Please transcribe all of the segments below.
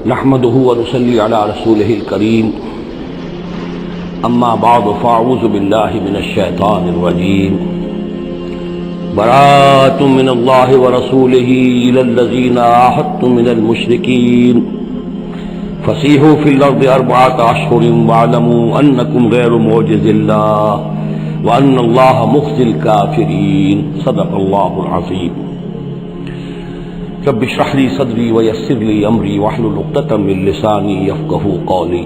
نحمده ونصلي على رسوله الكريم اما بعد فاعوذ بالله من الشيطان الرجيم براءة من الله ورسوله إلى الذين عاهدتم من المشركين فسيحوا في الأرض 4 أشهر واعلموا أنكم غير معجز الله وأن الله مخزي الكافرين صدق الله العظيم رب اشرح لي صدري ويسر لي امري واحلل عقدة من لساني يفقهوا قولي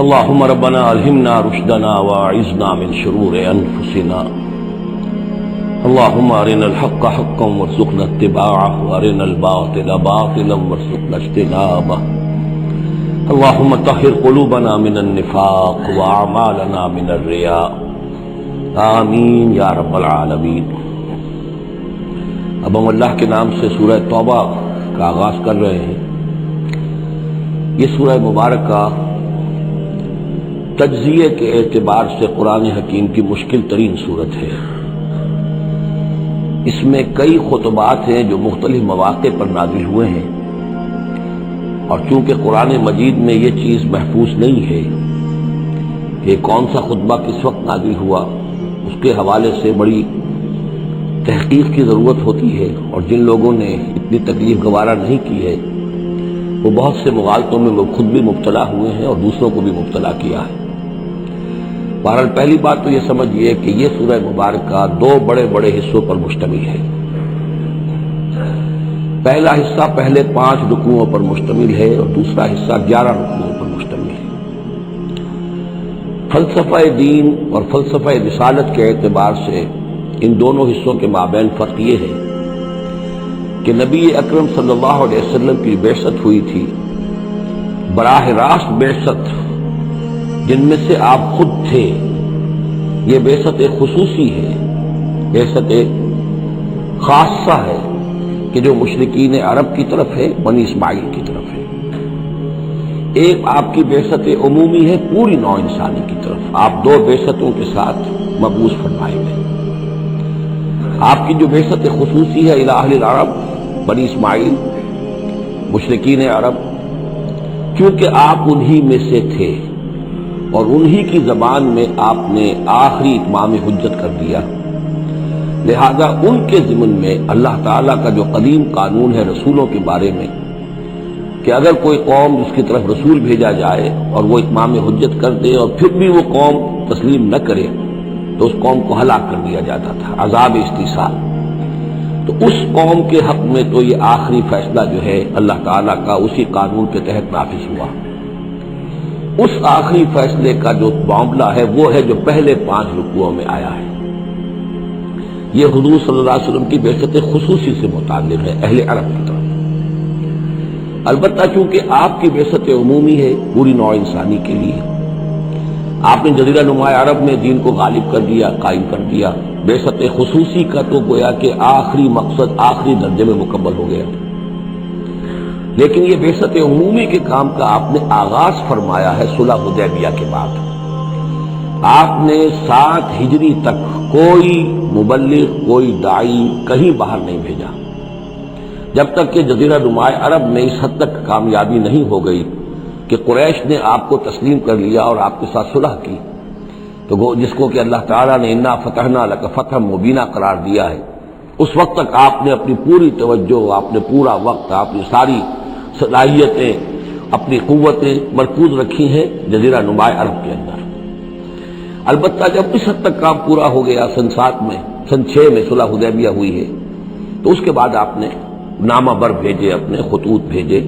اللهم ربنا الهمنا رشدنا واعذنا من شرور انفسنا اللهم ارنا الحق حقا وارزقنا اتباعه وارنا الباطل باطلا وارزقنا اجتنابه اللهم طهر قلوبنا من النفاق واعمالنا من الرياء آمین یا رب العالمین۔ اب ہم اللہ کے نام سے سورہ توبہ کا آغاز کر رہے ہیں۔ یہ سورہ مبارکہ تجزیے کے اعتبار سے قرآن حکیم کی مشکل ترین سورت ہے۔ اس میں کئی خطبات ہیں جو مختلف مواقع پر نازل ہوئے ہیں، اور چونکہ قرآن مجید میں یہ چیز محفوظ نہیں ہے کہ کون سا خطبہ کس وقت نازل ہوا، اس کے حوالے سے بڑی تحقیق کی ضرورت ہوتی ہے، اور جن لوگوں نے اتنی تکلیف گوارا نہیں کی ہے وہ بہت سے مغالطوں میں وہ خود بھی مبتلا ہوئے ہیں اور دوسروں کو بھی مبتلا کیا ہے۔ بہرحال پہلی بات تو یہ سمجھیے کہ یہ سورہ مبارکہ 2 بڑے بڑے حصوں پر مشتمل ہے۔ پہلا حصہ پہلے 5 رکوعوں پر مشتمل ہے اور دوسرا حصہ 11 رکوعوں پر مشتمل ہے۔ فلسفہ دین اور فلسفہ رسالت کے اعتبار سے ان دونوں حصوں کے مابین فرق یہ ہے کہ نبی اکرم صلی اللہ علیہ وسلم کی بعثت ہوئی تھی براہ راست بعثت، جن میں سے آپ خود تھے۔ یہ بعثت خصوصی ہے، بعثت خاصہ ہے کہ جو مشرکین عرب کی طرف ہے، بنی اسماعیل کی طرف ہے۔ ایک آپ کی بعثت عمومی ہے پوری نوع انسانی کی طرف۔ آپ 2 بعثتوں کے ساتھ مبعوث فرمائے گئے۔ آپ کی جو بعثت خصوصی ہے الی اہل العرب، بنی اسماعیل، مشرکین عرب، کیونکہ آپ انہی میں سے تھے اور انہی کی زبان میں آپ نے آخری اتمام حجت کر دیا، لہذا ان کے ضمن میں اللہ تعالیٰ کا جو قدیم قانون ہے رسولوں کے بارے میں کہ اگر کوئی قوم جس کی طرف رسول بھیجا جائے اور وہ اتمام حجت کر دے اور پھر بھی وہ قوم تسلیم نہ کرے تو اس قوم کو ہلاک کر دیا جاتا تھا، عذاب استیصال۔ تو اس قوم کے حق میں تو یہ آخری فیصلہ جو ہے اللہ تعالیٰ کا اسی قانون کے تحت نافذ ہوا۔ اس آخری فیصلے کا جو معاملہ ہے وہ ہے جو پہلے 5 رکوعوں میں آیا ہے۔ یہ حضور صلی اللہ علیہ وسلم کی بعثت خصوصی سے متعلق ہے اہل عرب کی طرف۔ البتہ چونکہ آپ کی بعثت عمومی ہے پوری نوع انسانی کے لیے، آپ نے جزیرہ نما عرب میں دین کو غالب کر دیا، قائم کر دیا۔ بعثت خصوصی کا تو گویا کہ آخری مقصد آخری درجے میں مکمل ہو گیا، لیکن یہ بعثت عمومی کے کام کا آپ نے آغاز فرمایا ہے صلح حدیبیہ کے بعد۔ آپ نے 7 ہجری تک کوئی مبلغ، کوئی داعی کہیں باہر نہیں بھیجا، جب تک کہ جزیرہ نما عرب میں اس حد تک کامیابی نہیں ہو گئی کہ قریش نے آپ کو تسلیم کر لیا اور آپ کے ساتھ صلح کی، تو جس کو کہ اللہ تعالیٰ نے انا فتحنا لک فتحا مبینا قرار دیا ہے، اس وقت تک آپ نے اپنی پوری توجہ، آپ نے پورا وقت، اپنی ساری صلاحیتیں، اپنی قوتیں مرکوز رکھی ہیں جزیرہ نما عرب کے اندر۔ البتہ جب اس حد تک کام پورا ہو گیا سن 7 میں، سن 6 میں صلح حدیبیہ ہوئی ہے، تو اس کے بعد آپ نے نامہ بر بھیجے، اپنے خطوط بھیجے،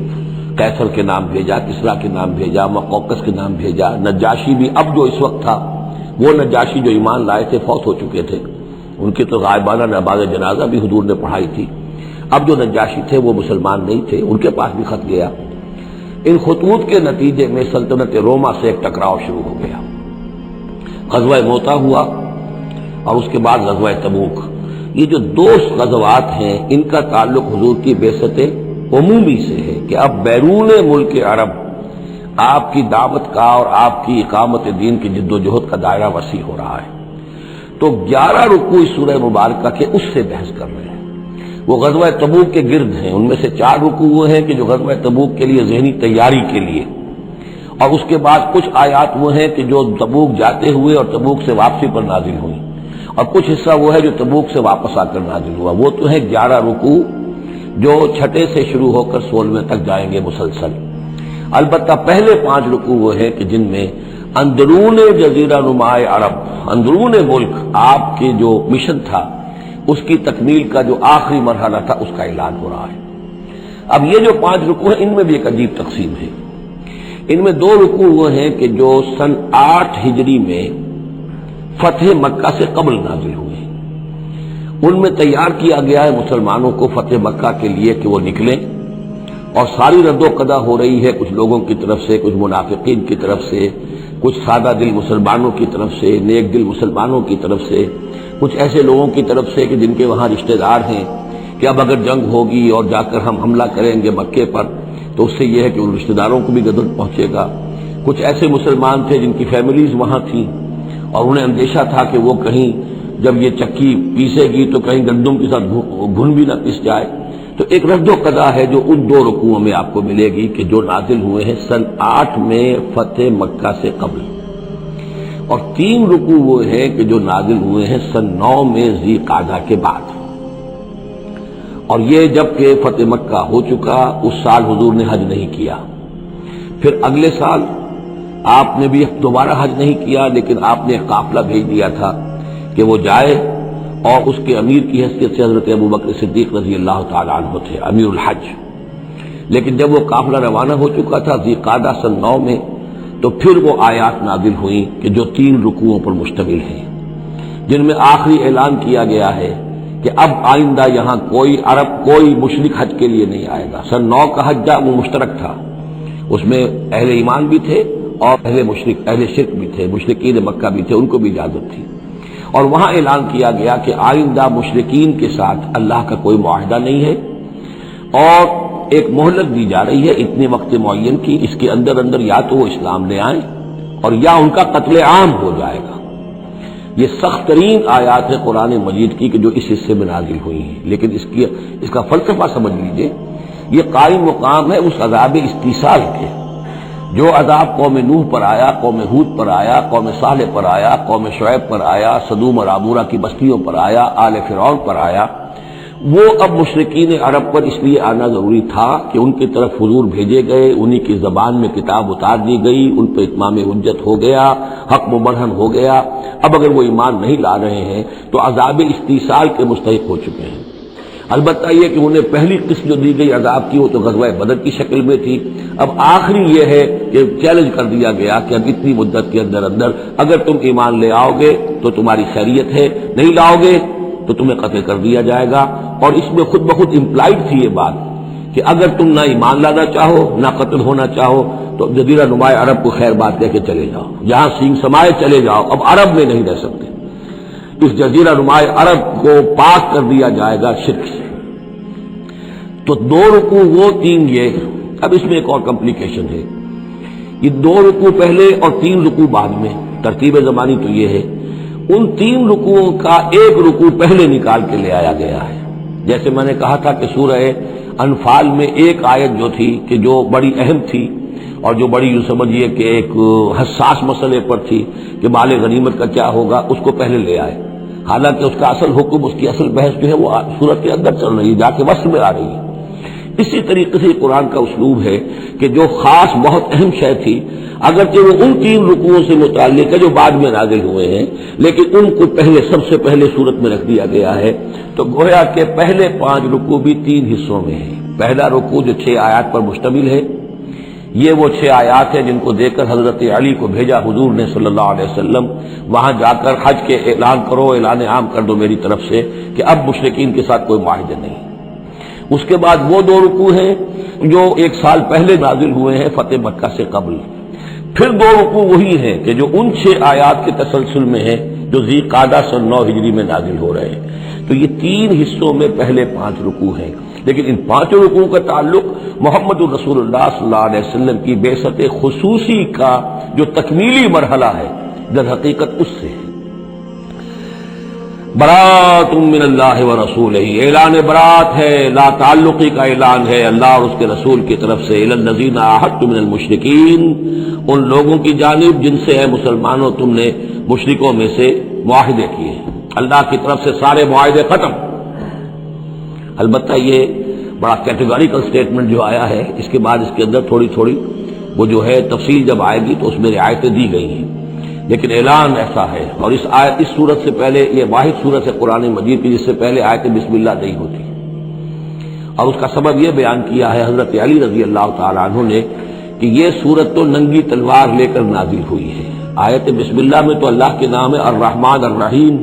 قیصر کے نام بھیجا، کسریٰ کے نام بھیجا، مقوقس کے نام بھیجا، نجاشی بھی اب جو اس وقت تھا، وہ نجاشی جو ایمان لائے تھے فوت ہو چکے تھے، ان کی تو غائبانہ نماز جنازہ بھی حضور نے پڑھائی تھی۔ اب جو نجاشی تھے وہ مسلمان نہیں تھے، ان کے پاس بھی خط گیا۔ ان خطوط کے نتیجے میں سلطنت روما سے ایک ٹکراؤ شروع ہو گیا۔ غزوہ موتا ہوا اور اس کے بعد غزوہ تبوک۔ یہ جو 2 غزوات ہیں ان کا تعلق حضور کی بعثت عمومی سے ہے کہ اب بیرون ملک عرب آپ کی دعوت کا اور آپ کی اقامت دین کی جد و جہد کا دائرہ وسیع ہو رہا ہے۔ تو 11 رکوع سورہ مبارکہ کے اس سے بحث کر رہے ہیں۔ وہ غزوہ تبوک کے گرد ہیں۔ ان میں سے 4 رکوع وہ ہیں کہ جو غزوہ تبوک کے لیے ذہنی تیاری کے لیے، اور اس کے بعد کچھ آیات وہ ہیں کہ جو تبوک جاتے ہوئے اور تبوک سے واپسی پر نازل ہوئی، اور کچھ حصہ وہ ہے جو تبوک سے واپس آ کر نازل ہوا۔ وہ تو ہیں 11 رکوع جو 6 سے شروع ہو کر 16 تک جائیں گے مسلسل۔ البتہ پہلے 5 رکوع وہ ہیں کہ جن میں اندرون جزیرہ نمائے عرب، اندرون ملک آپ کے جو مشن تھا اس کی تکمیل کا جو آخری مرحلہ تھا اس کا اعلان ہو رہا ہے۔ اب یہ جو 5 رکوع ہیں ان میں بھی ایک عجیب تقسیم ہے۔ ان میں 2 رکوع وہ ہیں کہ جو سن 8 ہجری میں فتح مکہ سے قبل نازل ہوئے، ان میں تیار کیا گیا ہے مسلمانوں کو فتح مکہ کے لیے کہ وہ نکلیں، اور ساری رد و قدا ہو رہی ہے کچھ لوگوں کی طرف سے، کچھ منافقین کی طرف سے، کچھ سادہ دل مسلمانوں کی طرف سے، نیک دل مسلمانوں کی طرف سے، کچھ ایسے لوگوں کی طرف سے کہ جن کے وہاں رشتہ دار ہیں کہ اب اگر جنگ ہوگی اور جا کر ہم حملہ کریں گے مکے پر تو اس سے یہ ہے کہ ان رشتہ داروں کو بھی غضب پہنچے گا۔ کچھ ایسے مسلمان تھے جن کی فیملیز وہاں تھیں اور انہیں اندیشہ تھا کہ وہ کہیں جب یہ چکی پیسے گی تو کہیں گندم کے ساتھ گھن بھی نہ پس جائے۔ تو ایک رد و قضا ہے جو ان 2 رکوعوں میں آپ کو ملے گی کہ جو نازل ہوئے ہیں سن 8 میں فتح مکہ سے قبل، اور 3 رکوع وہ ہیں کہ جو نازل ہوئے ہیں سن 9 میں ذی قعدہ کے بعد۔ اور یہ جب کہ فتح مکہ ہو چکا، اس سال حضور نے حج نہیں کیا، پھر اگلے سال آپ نے بھی دوبارہ حج نہیں کیا، لیکن آپ نے ایک قافلہ بھیج دیا تھا کہ وہ جائے، اور اس کے امیر کی حیثیت سے حضرت ابوبکر صدیق رضی اللہ تعالی عنہ تھے امیر الحج۔ لیکن جب وہ قافلہ روانہ ہو چکا تھا ذی قعدہ سن 9 میں، تو پھر وہ آیات نازل ہوئیں کہ جو 3 رکوعوں پر مشتمل ہیں، جن میں آخری اعلان کیا گیا ہے کہ اب آئندہ یہاں کوئی عرب، کوئی مشرک حج کے لیے نہیں آئے گا۔ سن 9 کا حج وہ مشترک تھا، اس میں اہل ایمان بھی تھے اور اہل شرک بھی تھے، مشرکین مکہ بھی تھے، ان کو بھی اجازت تھی۔ اور وہاں اعلان کیا گیا کہ آئندہ مشرکین کے ساتھ اللہ کا کوئی معاہدہ نہیں ہے، اور ایک مہلت دی جا رہی ہے اتنے وقت معین کی، اس کے اندر یا تو وہ اسلام لے آئیں اور یا ان کا قتل عام ہو جائے گا۔ یہ سخت ترین آیات ہے قرآن مجید کی کہ جو اس حصے میں نازل ہوئی ہیں، لیکن اس کا فلسفہ سمجھ لیجئے، یہ قائم مقام ہے اس عذاب استیصال کے جو عذاب قوم نوح پر آیا، قوم ہود پر آیا، قوم صالح پر آیا، قوم شعیب پر آیا، سدوم اور عمورہ کی بستیوں پر آیا، آل فرعون پر آیا۔ وہ اب مشرکین عرب پر اس لیے آنا ضروری تھا کہ ان کی طرف حضور بھیجے گئے، انہی کی زبان میں کتاب اتار دی گئی، ان پہ اتمام حجت ہو گیا، حق مبرہن ہو گیا۔ اب اگر وہ ایمان نہیں لا رہے ہیں تو عذاب استیصال کے مستحق ہو چکے ہیں۔ البتہ یہ کہ انہیں پہلی قسم جو دی گئی عذاب کی وہ تو غزوہ بدر کی شکل میں تھی۔ اب آخری یہ ہے کہ چیلنج کر دیا گیا کہ اب اتنی مدت کے اندر اگر تم ایمان لے آؤ گے تو تمہاری خیریت ہے، نہیں لاؤ گے تو تمہیں قتل کر دیا جائے گا۔ اور اس میں خود بخود امپلائڈ تھی یہ بات کہ اگر تم نہ ایمان لانا چاہو نہ قتل ہونا چاہو تو جزیرہ نمائے عرب کو خیر بات کہہ کے چلے جاؤ، جہاں سینگ سمائے چلے جاؤ، اب عرب میں نہیں رہ سکتے۔ اس جزیرہ نمائے عرب کو پاک کر دیا جائے گا شرک سے۔ تو 2 رکوع وہ 3 یہ۔ اب اس میں ایک اور کمپلیکیشن ہے، یہ 2 رکوع پہلے اور 3 رکوع بعد میں، ترتیب زمانی تو یہ ہے، ان 3 رکوعوں کا ایک رکوع پہلے نکال کے لے آیا گیا ہے۔ جیسے میں نے کہا تھا کہ سورہ انفال میں ایک آیت جو تھی کہ جو بڑی اہم تھی اور جو بڑی یوں سمجھیے کہ ایک حساس مسئلے پر تھی کہ مال غنیمت کا کیا ہوگا، اس کو پہلے لے آئے، حالانکہ اس کا اصل حکم، اس کی اصل بحث جو ہے وہ سورت کے اندر چل رہی ہے، جا کے وسط میں آ رہی ہے۔ اسی طریقے سے قرآن کا اسلوب ہے کہ جو خاص بہت اہم شے تھی، اگرچہ وہ ان 3 رکوعوں سے متعلق ہے جو بعد میں نازل ہوئے ہیں، لیکن ان کو پہلے سب سے پہلے صورت میں رکھ دیا گیا ہے۔ تو گویا کہ پہلے 5 رکوع بھی 3 حصوں میں ہیں۔ پہلا رکوع جو 6 آیات پر مشتمل ہے، یہ وہ 6 آیات ہیں جن کو دے کر حضرت علی کو بھیجا حضور نے صلی اللہ علیہ وسلم، وہاں جا کر حج کے اعلان کرو، اعلان عام کر دو میری طرف سے کہ اب مشرکین کے ساتھ کوئی معاہدے نہیں۔ اس کے بعد وہ 2 رکوع ہیں جو 1 سال پہلے نازل ہوئے ہیں فتح مکہ سے قبل۔ پھر 2 رکوع وہی ہیں کہ جو ان 6 آیات کے تسلسل میں ہیں جو ذی قعدہ سن 9 ہجری میں نازل ہو رہے ہیں۔ تو یہ 3 حصوں میں پہلے 5 رکوع ہیں، لیکن ان 5 رکوع کا تعلق محمد الرسول اللہ صلی اللہ علیہ وسلم کی بعثت خصوصی کا جو تکمیلی مرحلہ ہے در حقیقت اس سے ہے۔ برات من اللہ ورسولہ، اعلان برات ہے، لا تعلقی کا اعلان ہے اللہ اور اس کے رسول کی طرف سے، الی الذین عاہدتم من المشرکین، ان لوگوں کی جانب جن سے ہے مسلمانوں تم نے مشرکوں میں سے معاہدے کیے، اللہ کی طرف سے سارے معاہدے ختم۔ البتہ یہ بڑا کیٹیگوریکل سٹیٹمنٹ جو آیا ہے، اس کے بعد اس کے اندر تھوڑی تھوڑی وہ جو ہے تفصیل جب آئے گی تو اس میں رعایتیں دی گئی ہیں، لیکن اعلان ایسا ہے۔ اور اس صورت سے پہلے یہ واحد صورت ہے قرآن مجید کی جس سے پہلے آیت بسم اللہ نہیں ہوتی، اور اس کا سبب یہ بیان کیا ہے حضرت علی رضی اللہ تعالیٰ عنہ نے کہ یہ صورت تو ننگی تلوار لے کر نازل ہوئی ہے۔ آیت بسم اللہ میں تو اللہ کے نام ہے الرحمن الرحیم،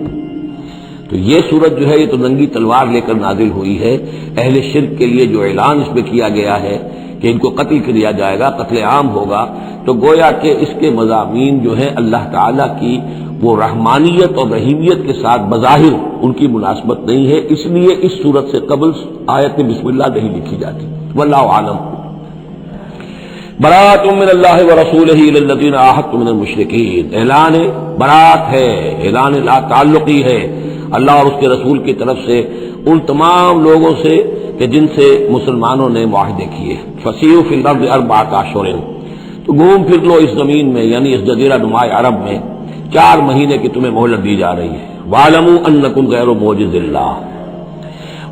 تو یہ صورت جو ہے یہ تو ننگی تلوار لے کر نازل ہوئی ہے۔ اہل شرک کے لیے جو اعلان اس میں کیا گیا ہے کہ ان کو قتل کیا جائے گا، قتل عام ہوگا، تو گویا کہ اس کے مضامین جو ہیں اللہ تعالیٰ کی وہ رحمانیت اور رحیمیت کے ساتھ بظاہر ان کی مناسبت نہیں ہے، اس لیے اس صورت سے قبل آیت بسم اللہ نہیں لکھی جاتی۔ واللہ عالم۔ برات من اللہ ورسولہ الی الذین عاہدتم من المشرکین، اعلان برات ہے، اعلان لا تعلقی ہے اللہ اور اس کے رسول کی طرف سے ان تمام لوگوں سے کہ جن سے مسلمانوں نے معاہدے کیے۔ فسیحوا فی الارض اربعۃ اشہر، تو گھوم پھر لو اس زمین میں، یعنی اس جزیرہ نماء عرب میں 4 مہینے کی تمہیں مہلت دی جا رہی ہے۔ وَاعْلَمُوا أَنَّكُمْ غَيْرُ مُعْجِزِ اللَّهِ،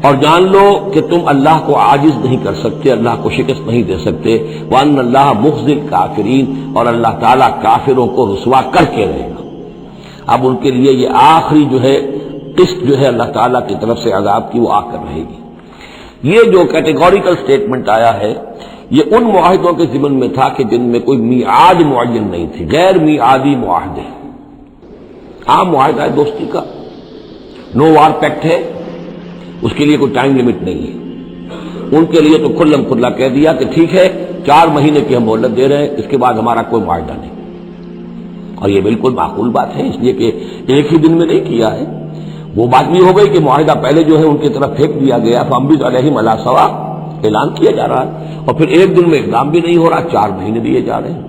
اور جان لو کہ تم اللہ کو عاجز نہیں کر سکتے، اللہ کو شکست نہیں دے سکتے۔ وَأَنَّ اللَّهَ مُخْزِي الْكَافِرِينَ، اور اللہ تعالیٰ کافروں کو رسوا کر کے رہے گا۔ اب ان کے لیے یہ آخری جو ہے قسط جو ہے اللہ تعالیٰ کی طرف سے عذاب کی وہ آ کر رہے گی۔ یہ جو کیٹیگوریکل سٹیٹمنٹ آیا ہے یہ ان معاہدوں کے ضمن میں تھا کہ جن میں کوئی میعاد معین نہیں تھی، غیر میعادی معاہدے۔ عام معاہدہ ہے دوستی کا، نو وار پیکٹ ہے، اس کے لیے کوئی ٹائم لمٹ نہیں ہے۔ ان کے لیے تو کھلم کھلا کہہ دیا کہ ٹھیک ہے 4 مہینے کی ہم مہلت دے رہے ہیں، اس کے بعد ہمارا کوئی معاہدہ نہیں۔ اور یہ بالکل معقول بات ہے، اس لیے کہ ایک ہی دن میں نہیں کیا ہے۔ وہ بات بھی ہو گئی کہ معاہدہ پہلے جو ہے ان کی طرف پھینک دیا گیا، فَأَنبِذْ عَلَيْهِمْ عَلَىٰ سَوَاءٍ، اعلان کیا جا رہا ہے، اور پھر ایک دن میں اقدام بھی نہیں ہو رہا، 4 مہینے دیے جا رہے ہیں۔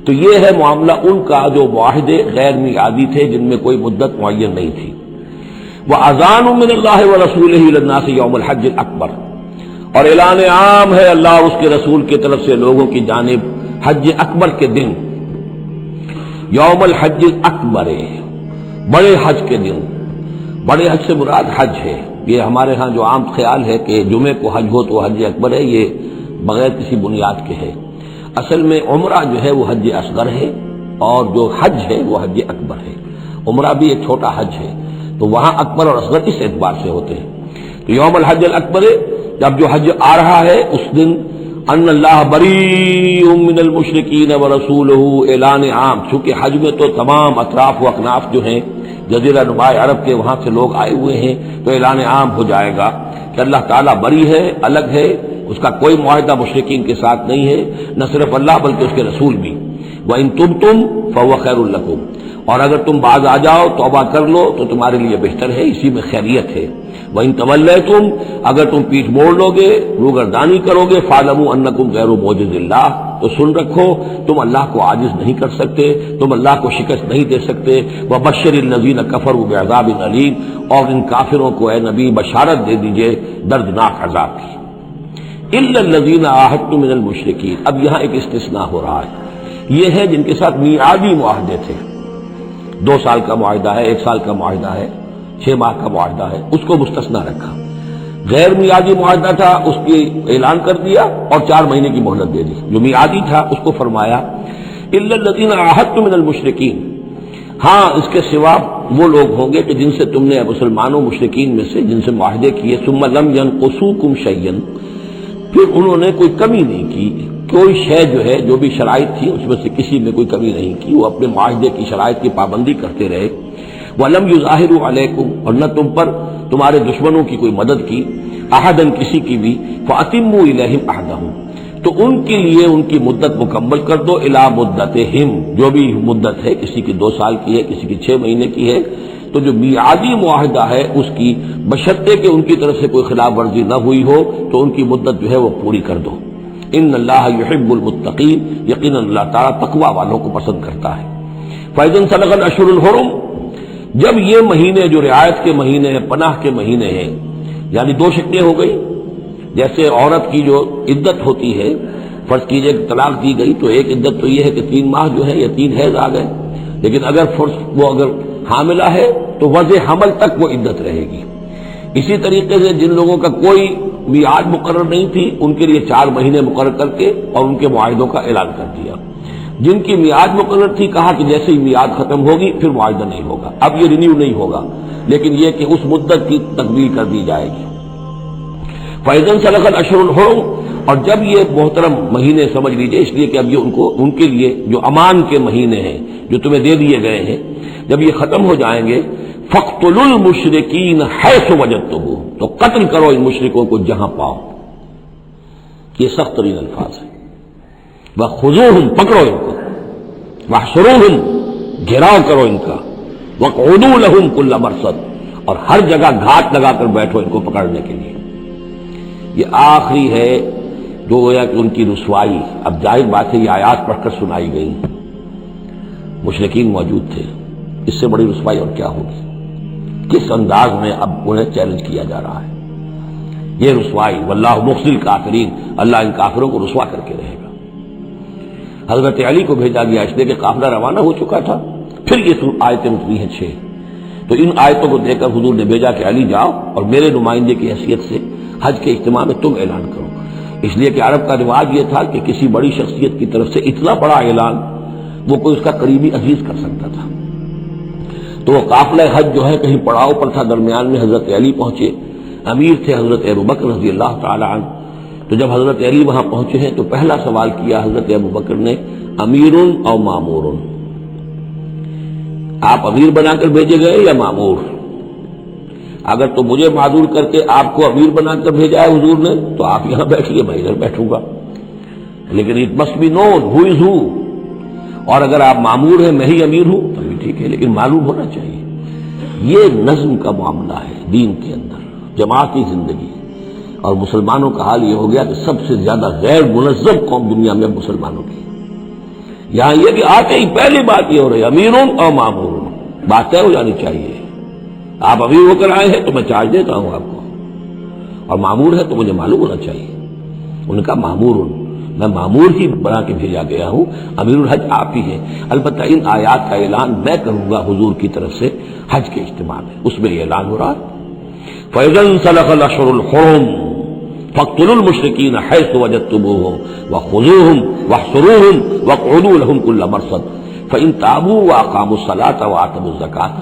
تو یہ ہے معاملہ ان کا جو معاہدے غیر میعادی تھے جن میں کوئی مدت معین نہیں تھی۔ وَأَذَانٌ مِّنَ اللَّهِ وَرَسُولِهِ إِلَى النَّاسِ يَوْمَ الْحَجِّ الْأَكْبَرِ، اور اعلان عام ہے اللہ اور اس کے رسول کی طرف سے لوگوں کی جانب حج اکبر کے دن، یوم الحج الاکبر، بڑے حج کے دن۔ بڑے حج سے مراد حج ہے، یہ ہمارے ہاں جو عام خیال ہے کہ جمعے کو حج ہو تو حج اکبر ہے، یہ بغیر کسی بنیاد کے ہے۔ اصل میں عمرہ جو ہے وہ حج اصغر ہے، اور جو حج ہے وہ حج اکبر ہے۔ عمرہ بھی ایک چھوٹا حج ہے، تو وہاں اکبر اور اصغر اس اعتبار سے ہوتے ہیں۔ تو یوم الحج الاکبر، جب جو حج آ رہا ہے اس دن، ان اللہ بریء من المشرکین ورسولہ، اعلان عام، چونکہ حج میں تو تمام اطراف و اکناف جو ہیں جزیرہ نماء عرب کے وہاں سے لوگ آئے ہوئے ہیں، تو اعلان عام ہو جائے گا کہ اللہ تعالیٰ بری ہے، الگ ہے، اس کا کوئی معاہدہ مشرکین کے ساتھ نہیں ہے، نہ صرف اللہ بلکہ اس کے رسول بھی۔ وَإِن تُبْتُمْ فَهُوَ خَيْرٌ لَكُمْ، اور اگر تم باز آ جاؤ، توبہ کر لو تو تمہارے لیے بہتر ہے، اسی میں خیریت ہے۔ وَإِن تَوَلَّيْتُمْ، اگر تم پیٹھ موڑ لو گے، روگردانی کرو گے، فَاعْلَمُوا أَنَّكُمْ غَيْرُ مُعْجِزِ اللَّهِ، تو سن رکھو تم اللہ کو عاجز نہیں کر سکتے، تم اللہ کو شکست نہیں دے سکتے۔ وَبَشِّرِ الَّذِينَ كَفَرُوا بِعَذَابٍ أَلِيمٍ، اور ان کافروں کو اے نبی بشارت دے دیجئے دردناک عذاب کی۔ إِلَّا الَّذِينَ عَاهَدتُّم مِّنَ الْمُشْرِكِينَ، اب یہاں ایک استثناء ہو رہا ہے، یہ ہے جن کے ساتھ میعادی معاہدے تھے، 2 سال کا معاہدہ ہے، 1 سال کا معاہدہ ہے، 6 ماہ کا معاہدہ ہے، اس کو مستثنیٰ رکھا۔ غیر میعادی معاہدہ تھا اس کی اعلان کر دیا اور 4 مہینے کی مہلت دے دی۔ جو میعادی تھا اس کو فرمایا الا الذین عاہدتم من المشرکین، ہاں اس کے سوا وہ لوگ ہوں گے کہ جن سے تم نے مسلمانوں مشرکین میں سے جن سے معاہدے کیے، ثم لم ينقصوکم شیئا، پھر انہوں نے کوئی کمی نہیں کی، کوئی شے جو ہے جو بھی شرائط تھی اس میں سے کسی میں کوئی کمی نہیں کی، وہ اپنے معاہدے کی شرائط کی پابندی کرتے رہے۔ وَلَمْ يُظَاهِرُوا عَلَيْكُمْ، اور نہ تم پر تمہارے دشمنوں کی کوئی مدد کی، احدن کسی کی بھی، فَأَتِمُّوا إِلَيْهِمْ عَهْدَهُمْ، تو ان کے لیے ان کی مدت مکمل کر دو، اِلَىٰ مُدَّتِهِمْ، جو بھی مدت ہے، کسی کی 2 سال کی ہے، کسی کی 6 مہینے کی ہے، تو جو میعادی معاہدہ ہے اس کی بشرطے کہ ان کی طرف سے کوئی خلاف ورزی نہ ہوئی ہو تو ان کی مدت جو ہے وہ پوری کر دو۔ ان اللہ یحب المتقین، یقیناً اللہ تعالیٰ تقوی والوں کو پسند کرتا ہے۔ فَإِذَا انْسَلَخَ الْأَشْهُرُ الْحُرُمُ، جب یہ مہینے جو رعایت کے مہینے ہیں، پناہ کے مہینے ہیں، یعنی دو شکلیں ہو گئی، جیسے عورت کی جو عدت ہوتی ہے، فرض کیجئے کہ طلاق دی گئی تو ایک عدت تو یہ ہے کہ 3 ماہ جو ہے یا 3 حیض آ گئے، لیکن اگر اگر حاملہ ہے تو وضع حمل تک وہ عدت رہے گی۔ اسی طریقے سے جن لوگوں کا کوئی میعاد مقرر نہیں تھی ان کے لیے 4 مہینے مقرر کر کے اور ان کے معاہدوں کا اعلان کر دیا۔ جن کی میعاد مقرر تھی کہا کہ جیسے ہی میعاد ختم ہوگی پھر معاہدہ نہیں ہوگا، اب یہ رینیو نہیں ہوگا، لیکن یہ کہ اس مدت کی تکمیل کر دی جائے گی۔ فَإِذَا انسَلَخَ الْأَشْهُرُ الْحُرُمُ، اور جب یہ محترم مہینے سمجھ لیجئے، اس لیے کہ اب یہ ان کے لیے جو امان کے مہینے ہیں جو تمہیں دے دیے گئے ہیں، جب یہ ختم ہو جائیں گے، فَاقْتُلُوا الْمُشْرِكِينَ حَيْثُ وَجَدتُّمُوهُمْ، تو قتل کرو ان مشرکوں کو جہاں پاؤ۔ یہ سخت ترین الفاظ ہیں۔ وَخُذُوهُمْ، پکڑو ان کو، وَاحْصُرُوهُمْ، گھیراؤ کرو ان کا، وَاقْعُدُوا لَهُمْ كُلَّ مَرْصَدٍ، اور ہر جگہ گھات لگا کر بیٹھو ان کو پکڑنے کے لیے۔ یہ آخری ہے جو گویا کہ ان کی رسوائی، اب ظاہر بات ہے یہ آیات پڑھ کر سنائی گئی، مشرکین موجود تھے، اس سے بڑی رسوائی اور کیا ہوگی؟ کس انداز میں اب انہیں چیلنج کیا جا رہا ہے؟ یہ رسوائی، واللہ مخزی الکافرین، اللہ ان کافروں کو رسوا کر کے رہے گا۔ حضرت علی کو بھیجا گیا اس لیے کہ قافلہ روانہ ہو چکا تھا، پھر یہ آیتیں اتری ہیں 6، تو ان آیتوں کو دیکھ کر حضور نے بھیجا کہ علی جاؤ اور میرے نمائندے کی حیثیت سے حج کے اجتماع میں تم اعلان کرو، اس لیے کہ عرب کا رواج یہ تھا کہ کسی بڑی شخصیت کی طرف سے اتنا بڑا اعلان وہ کوئی اس کا قریبی عزیز کر سکتا تھا۔ تو وہ قافلہ حج جو ہے کہیں پڑاؤ پر تھا، درمیان میں حضرت علی پہنچے، امیر تھے حضرت ابوبکر رضی اللہ تعالی عنہ۔ تو جب حضرت علی وہاں پہنچے ہیں تو پہلا سوال کیا حضرت ابوبکر نے، امیر او مامور، آپ امیر بنا کر بھیجے گئے یا مامور؟ اگر تو مجھے معذور کر کے آپ کو امیر بنا کر بھیجا ہے حضور نے تو آپ یہاں بیٹھیے، میں ادھر بیٹھوں گا، لیکن اٹ مسٹ بی نون ہو از ہو، اور اگر آپ مامور ہیں میں ہی امیر ہوں تو بھی ٹھیک ہے، لیکن معلوم ہونا چاہیے۔ یہ نظم کا معاملہ ہے دین کے اندر، جماعتی زندگی، اور مسلمانوں کا حال یہ ہو گیا کہ سب سے زیادہ غیر منظم قوم دنیا میں مسلمانوں کی۔ یہاں یہ کہ آتے ہی پہلی بات یہ ہو رہی ہے امیرون اور مامورون، بات طے ہو جانی چاہیے، آپ امیر ہو کر آئے ہیں تو میں چارج دیتا ہوں آپ کو، اور معمور ہے تو مجھے معلوم ہونا چاہیے۔ ان کا معمور، میں معمور ہی بنا کے بھیجا گیا ہوں، امیر الحج آپ ہی ہیں۔ البتہ ان آیات کا اعلان میں کروں گا حضور کی طرف سے حج کے اجتماع میں، اس میں یہ اعلان ہو رہا ہے۔ فَإِذَا انسَلَخَ الْأَشْهُرُ الْحُرُمُ فَاقْتُلُوا الْمُشْرِكِينَ حَيْثُ وَجَدتُّمُوهُمْ وَخُذُوهُمْ وَاحْصُرُوهُمْ وَاقْعُدُوا لَهُمْ كُلَّ مَرْصَدٍ فَإِن تَابُوا وَأَقَامُوا الصَّلَاةَ وَآتَوُا الزَّكَاةَ،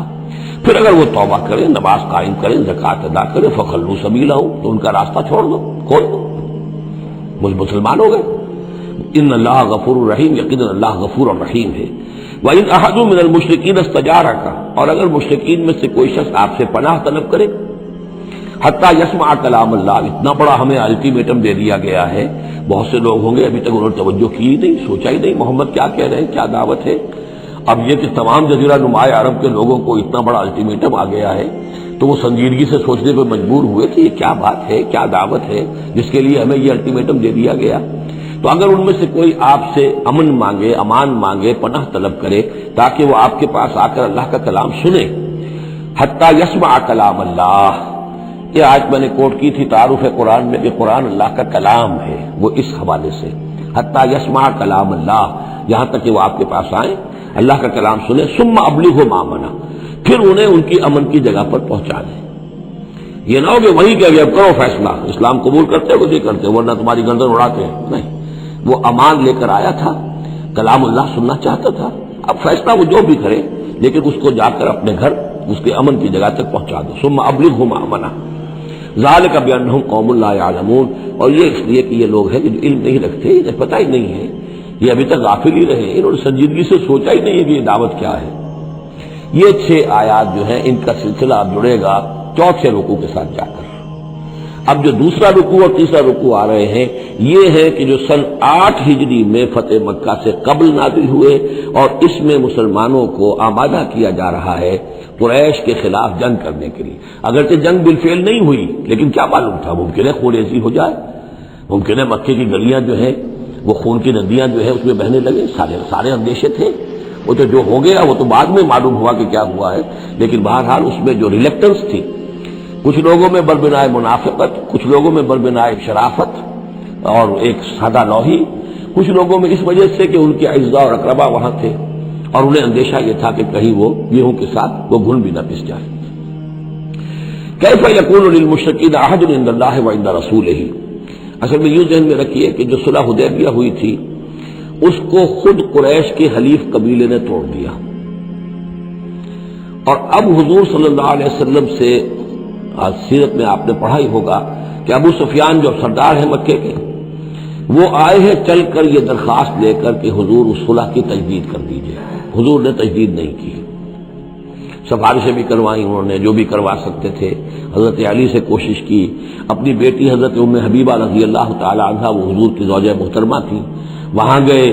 پھر اگر وہ توبہ کریں، نماز قائم کریں، زکوٰۃ ادا کریں، فَخَلُّوا سَبِيلَهُمْ، تو ان کا راستہ چھوڑ دو، کھول دو، مسلمان ہو گئے۔ ان اللہ غفور الرحیم، یقیناً اللہ غفور الرحیم ہے۔ وَإِنْ أَحَدٌ مِّنَ الْمُشْرِكِينَ اسْتَجَارَكَ، اور اگر مشرکین میں سے کوئی شخص آپ سے پناہ طلب کرے، حتیٰ یسمع کلام اللہ، اتنا بڑا ہمیں الٹیمیٹم دے دیا گیا ہے، بہت سے لوگ ہوں گے ابھی تک انہوں نے توجہ کی نہیں، سوچا ہی نہیں محمد کیا کہہ رہے ہیں، کیا دعوت ہے۔ اب یہ کہ تمام جزیرہ نما عرب کے لوگوں کو اتنا بڑا الٹیمیٹم آ گیا ہے تو وہ سنجیدگی سے سوچنے پہ مجبور ہوئے کہ یہ کیا بات ہے، کیا دعوت ہے جس کے لیے ہمیں یہ الٹیمیٹم دے دیا گیا۔ تو اگر ان میں سے کوئی آپ سے امن مانگے، امان مانگے، پناہ طلب کرے تاکہ وہ آپ کے پاس آ کر اللہ کا کلام سنے، حتیٰ یسمع کلام اللہ، یہ آج میں نے کوٹ کی تھی تعارف قرآن میں کہ قرآن اللہ کا کلام ہے، وہ اس حوالے سے حتیٰ یسمع کلام اللہ، یہاں تک کہ وہ آپ کے پاس آئیں، اللہ کا کلام سنیں، ثم ابلغہ مامنا، پھر انہیں ان کی امن کی جگہ پر پہنچا دیں۔ یہ نہ ہو کہ وہیں کہ اب کرو فیصلہ، اسلام قبول کرتے ہو کہ نہیں کرتے، ورنہ تمہاری گردن اڑاتے ہیں، نہیں، وہ امان لے کر آیا تھا، کلام اللہ سننا چاہتا تھا، اب فیصلہ وہ جو بھی کرے لیکن اس کو جا کر اپنے گھر اس کے امن کی جگہ تک پہنچا دو۔ ثم ابلغہ مامنا ذالک بانہم قوم لا یعلمون، اور یہ اس لیے کہ یہ لوگ ہیں جو علم نہیں رکھتے، انہیں پتہ ہی نہیں ہے، یہ ابھی تک غافل ہی رہے، انہوں نے سنجیدگی سے سوچا ہی نہیں ہے کہ یہ دعوت کیا ہے۔ یہ 6 آیات جو ہیں ان کا سلسلہ اب جڑے گا چوتھے رکوع کے ساتھ جا کر۔ اب جو دوسرا رکوع اور تیسرا رکوع آ رہے ہیں یہ ہے کہ جو سن 8 ہجری میں فتح مکہ سے قبل نازل ہوئے، اور اس میں مسلمانوں کو آمادہ کیا جا رہا ہے قریش کے خلاف جنگ کرنے کے لیے۔ اگرچہ جنگ بالفعل نہیں ہوئی لیکن کیا معلوم تھا، ممکن ہے خون ریزی ہو جائے، ممکن ہے مکے کی گلیاں جو ہیں وہ خون کی ندیاں جو ہے اس میں بہنے لگے، سارے اندیشے تھے۔ وہ تو جو ہو گیا وہ تو بعد میں معلوم ہوا کہ کیا ہوا ہے، لیکن بہرحال اس میں جو ریلیکٹنس تھی، کچھ لوگوں میں بربنائے منافقت، کچھ لوگوں میں بربنائے شرافت اور ایک سادہ لوحی، کچھ لوگوں میں اس وجہ سے کہ ان کے اعزاء اور اقربا وہاں تھے اور انہیں اندیشہ یہ تھا کہ کہیں وہ گیہوں کے ساتھ وہ گھن بھی نہ پس جائے۔ کیف یکون للمشرکین عہد عند اللہ وعند رسولہ، اصل میں یوں ذہن میں رکھیے کہ جو صلح حدیبیہ ہوئی تھی اس کو خود قریش کے حلیف قبیلے نے توڑ دیا، اور اب حضور صلی اللہ علیہ وسلم سے سیرت میں آپ نے پڑھا ہی ہوگا کہ ابو سفیان جو سردار ہیں مکے کے، وہ آئے ہیں چل کر یہ درخواست لے کر کہ حضور اس صلح کی تجدید کر دیجئے۔ حضور نے تجدید نہیں کی، سفارشیں بھی کروائیں انہوں نے جو بھی کروا سکتے تھے، حضرت علی سے کوشش کی، اپنی بیٹی حضرت ام حبیبہ رضی اللہ تعالی عنہا وہ حضور کی زوجہ محترمہ تھی، وہاں گئے،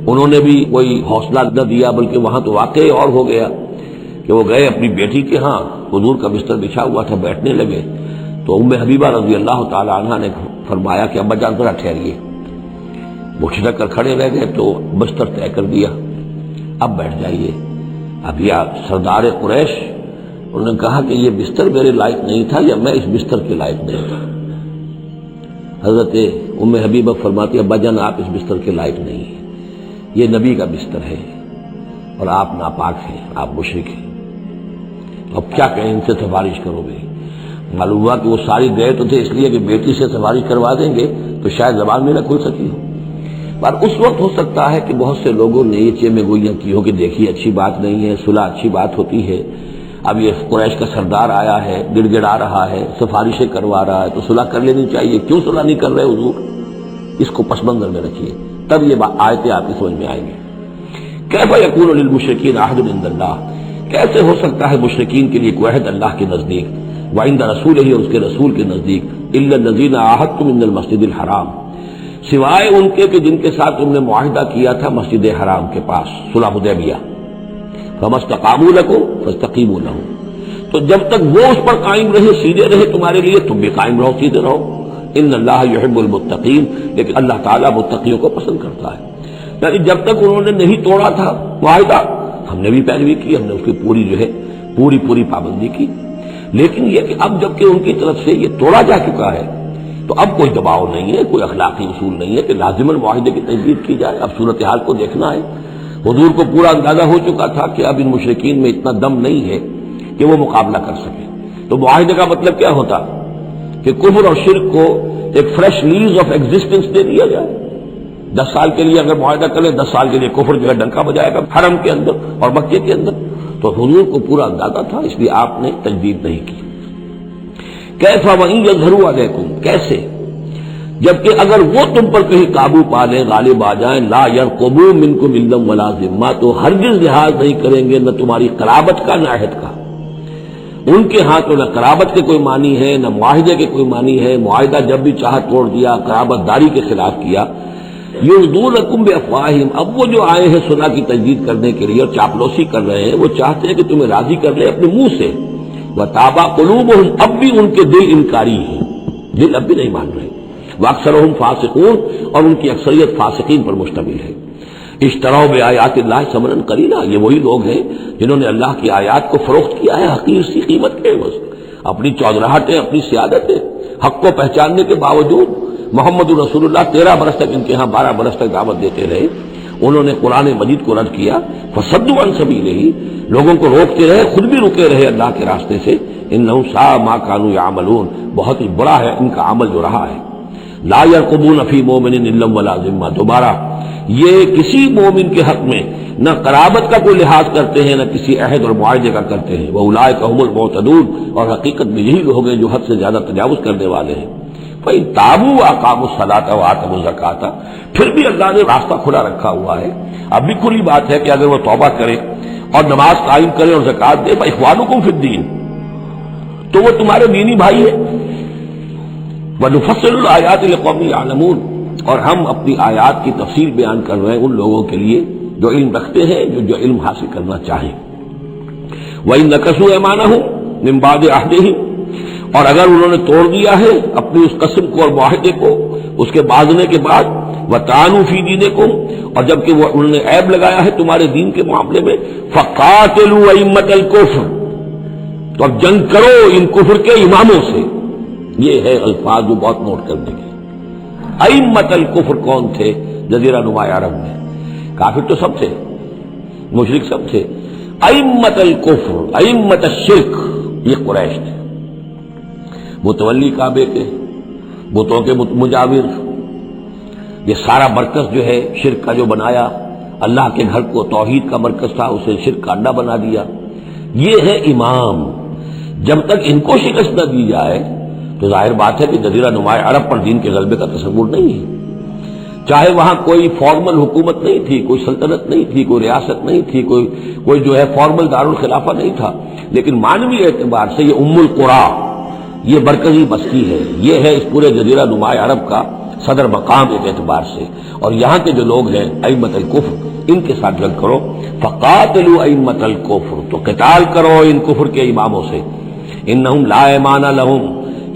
انہوں نے بھی کوئی حوصلہ نہ دیا، بلکہ وہاں تو واقعی اور ہو گیا کہ وہ گئے اپنی بیٹی کے ہاں، حضور کا بستر بچھا ہوا تھا، بیٹھنے لگے تو ام حبیبہ رضی اللہ تعالی عنہا نے فرمایا کہ ابا جان ذرا ٹھہریے، وہ چھٹک کر کھڑے رہ گئے تو بستر طے کر دیا، اب بیٹھ جائیے۔ اب یا سردار قریش انہوں نے کہا کہ یہ بستر میرے لائق نہیں تھا یا میں اس بستر کے لائق نہیں تھا۔ حضرت ام حبیبہ فرماتی ابا جان آپ اس بستر کے لائق نہیں ہیں، یہ نبی کا بستر ہے اور آپ ناپاک ہیں، آپ مشرک ہیں، اب کیا کہیں ان سے سفارش کرو گے؟ معلوم ہوا کہ وہ ساری گئے تو تھے اس لیے کہ بیٹی سے سفارش کروا دیں گے تو شاید زبان میں نہ کھل سکی ہو، پر اس وقت ہو سکتا ہے کہ بہت سے لوگوں نے یہ چیمے گوئیاں کی ہو کہ دیکھیے اچھی بات نہیں ہے، صلح اچھی بات ہوتی ہے، اب یہ قریش کا سردار آیا ہے، گڑ گڑا رہا ہے، سفارشیں کروا رہا ہے تو صلح کر لینی چاہیے، کیوں صلح نہیں کر رہے حضور؟ اس کو پس منظر میں رکھیے، تب یہ آیتیں آپ کی سمجھ میں آئیں گی۔ کیف یکون للمشرکین عہد عند اللہ، کیسے ہو سکتا ہے مشرکین کے لیے کوئی عہد اللہ کے نزدیک، وعند رسولہ اور اس کے رسول کے نزدیک، الا الذین عاہدتم من المسجد الحرام، سوائے ان کے کہ جن کے ساتھ تم نے معاہدہ کیا تھا مسجد حرام کے پاس صلح حدیبیہ، فما استقاموا لکم فاستقیموا لہم، تو جب تک وہ اس پر قائم رہے، سیدھے رہے تمہارے لیے، تم بھی قائم رہو، سیدھے رہو، ان اللہ یحب المتقین، لیکن اللہ تعالیٰ متقیوں کو پسند کرتا ہے۔ یعنی جب تک انہوں نے نہیں توڑا تھا معاہدہ ہم نے بھی پیروی کی، ہم نے اس کی پوری پابندی کی، لیکن یہ کہ اب جب کہ ان کی طرف سے یہ توڑا جا چکا ہے تو اب کوئی دباؤ نہیں ہے، کوئی اخلاقی اصول نہیں ہے کہ لازماً معاہدے کی تجدید کی جائے، اب صورتحال کو دیکھنا ہے۔ حضور کو پورا اندازہ ہو چکا تھا کہ اب ان مشرکین میں اتنا دم نہیں ہے کہ وہ مقابلہ کر سکے، تو معاہدے کا مطلب کیا ہوتا کہ کفر اور شرک کو ایک فریش لیز آف ایگزسٹنس دے دیا جائے، 10 سال کے لیے اگر معاہدہ کرے 10 سال کے لیے کفر جو ہے ڈنکا بجائے گا حرم کے اندر اور مکے کے اندر، تو حضور کو پورا اندازہ تھا، اس لیے آپ نے تجدید نہیں کی۔ کیف وَإِن يَظْهَرُوا عَلَيْكُمْ، کیسے جبکہ اگر وہ تم پر کہیں قابو پا لیں، غالب آ جائیں، لا يرقبوا منکم الا ولا ذمہ، تو ہرگز لحاظ نہیں کریں گے نہ تمہاری قرابت کا نہ عہد کا، ان کے ہاں تو نہ قرابت کے کوئی معنی ہے نہ معاہدے کے کوئی معنی ہے، معاہدہ جب بھی چاہا توڑ دیا، قرابت داری کے خلاف کیا۔ یرضونکم بافواہہم، اب وہ جو آئے ہیں صلح کی تجدید کرنے کے لیے اور چاپلوسی کر رہے ہیں، وہ چاہتے ہیں کہ تمہیں راضی کر لیں اپنے منہ سے، وتابا قلوبہم، اب بھی ان کے دل انکاری ہیں، دل اب بھی نہیں مان رہے، واکثرہم فاسقون، اور ان کی اکثریت فاسقین پر مشتمل ہے۔ اشتروا بآیات اللہ ثمنا قلیلا، یہ وہی لوگ ہیں جنہوں نے اللہ کی آیات کو فروخت کیا ہے حقیر سی قیمت کے عوض، اپنی چودراہٹیں، اپنی سیادتیں، حق کو پہچاننے کے باوجود محمد رسول اللہ 13 برس تک ان کے ہاں 12 برس تک دعوت دیتے رہے، انہوں نے قرآن مجید کو رد کیا، فصدوا عن سبیلہ، لوگوں کو روکتے رہے، خود بھی رکے رہے اللہ کے راستے سے، انہم ساء ما كانوا يعملون، بہت ہی برا ہے ان کا عمل جو رہا ہے۔ لا يرقبون فی مومن الا ولا ذمہ، دوبارہ یہ کسی مومن کے حق میں نہ قرابت کا کوئی لحاظ کرتے ہیں نہ کسی عہد اور معاہدے کا کرتے ہیں، واولئک هم المعتدون، اور حقیقت میں یہی لوگ ہیں جو حد سے زیادہ تجاوز کرنے والے ہیں۔ فإن تابوا وأقاموا الصلاة وآتوا الزکاة، پھر بھی اللہ نے راستہ کھلا رکھا ہوا ہے، اب بھی کھلی بات ہے کہ اگر وہ توبہ کرے اور نماز قائم کرے اور زکوٰۃ دے، فإخوانکم فی الدین، تو وہ تمہارے دینی بھائی ہیں۔ وَنُفَصِّلُ الْآيَاتِ لِقَوْمٍ يَعْلَمُونَ، اور ہم اپنی آیات کی تفصیل بیان کر رہے ہیں ان لوگوں کے لیے جو علم رکھتے ہیں، جو علم حاصل کرنا چاہیں۔ وَإِن نَكَثُوا أَيْمَانَهُم مِّن بَعْدِ عَهْدِهِمْ، اور اگر انہوں نے توڑ دیا ہے اپنی اس قسم کو اور معاہدے کو اس کے باندھنے کے بعد، وطعنوا فی دینکم، اور جبکہ وہ انہوں نے عیب لگایا ہے تمہارے دین کے معاملے میں، فقاتلوا ائمۃ الکفر، تو اب جنگ کرو ان کفر کے اماموں سے۔ یہ ہے الفاظ جو بہت نوٹ کرنے کے۔ ائمۃ الکفر کون تھے جزیرہ نما عرب میں؟ کافر تو سب تھے، مشرک سب تھے۔ ائمۃ الکفر، ائمۃ الشرک، یہ قریش تھے، متولی کعبے کے، بتوں کے مجاور، یہ سارا مرکز جو ہے شرک کا جو بنایا، اللہ کے گھر کو توحید کا مرکز تھا اسے شرک کا اڈا بنا دیا۔ یہ ہے امام۔ جب تک ان کو شکست نہ دی جائے تو ظاہر بات ہے کہ جزیرہ نما عرب پر دین کے غلبے کا تصور نہیں ہے۔ چاہے وہاں کوئی فارمل حکومت نہیں تھی، کوئی سلطنت نہیں تھی، کوئی ریاست نہیں تھی، کوئی جو ہے فارمل دارالخلافہ نہیں تھا، لیکن معنوی اعتبار سے یہ ام القری، یہ مرکزی بستی ہے، یہ ہے اس پورے جزیرہ نما عرب کا صدر مقام ایک اعتبار سے۔ اور یہاں کے جو لوگ ہیں ائمۃ الکفر، ان کے ساتھ جنگ کرو۔ فقاتلوا ائمۃ الکفر، تو قتال کرو ان کفر کے اماموں سے۔ انہم لا ایمان لہم،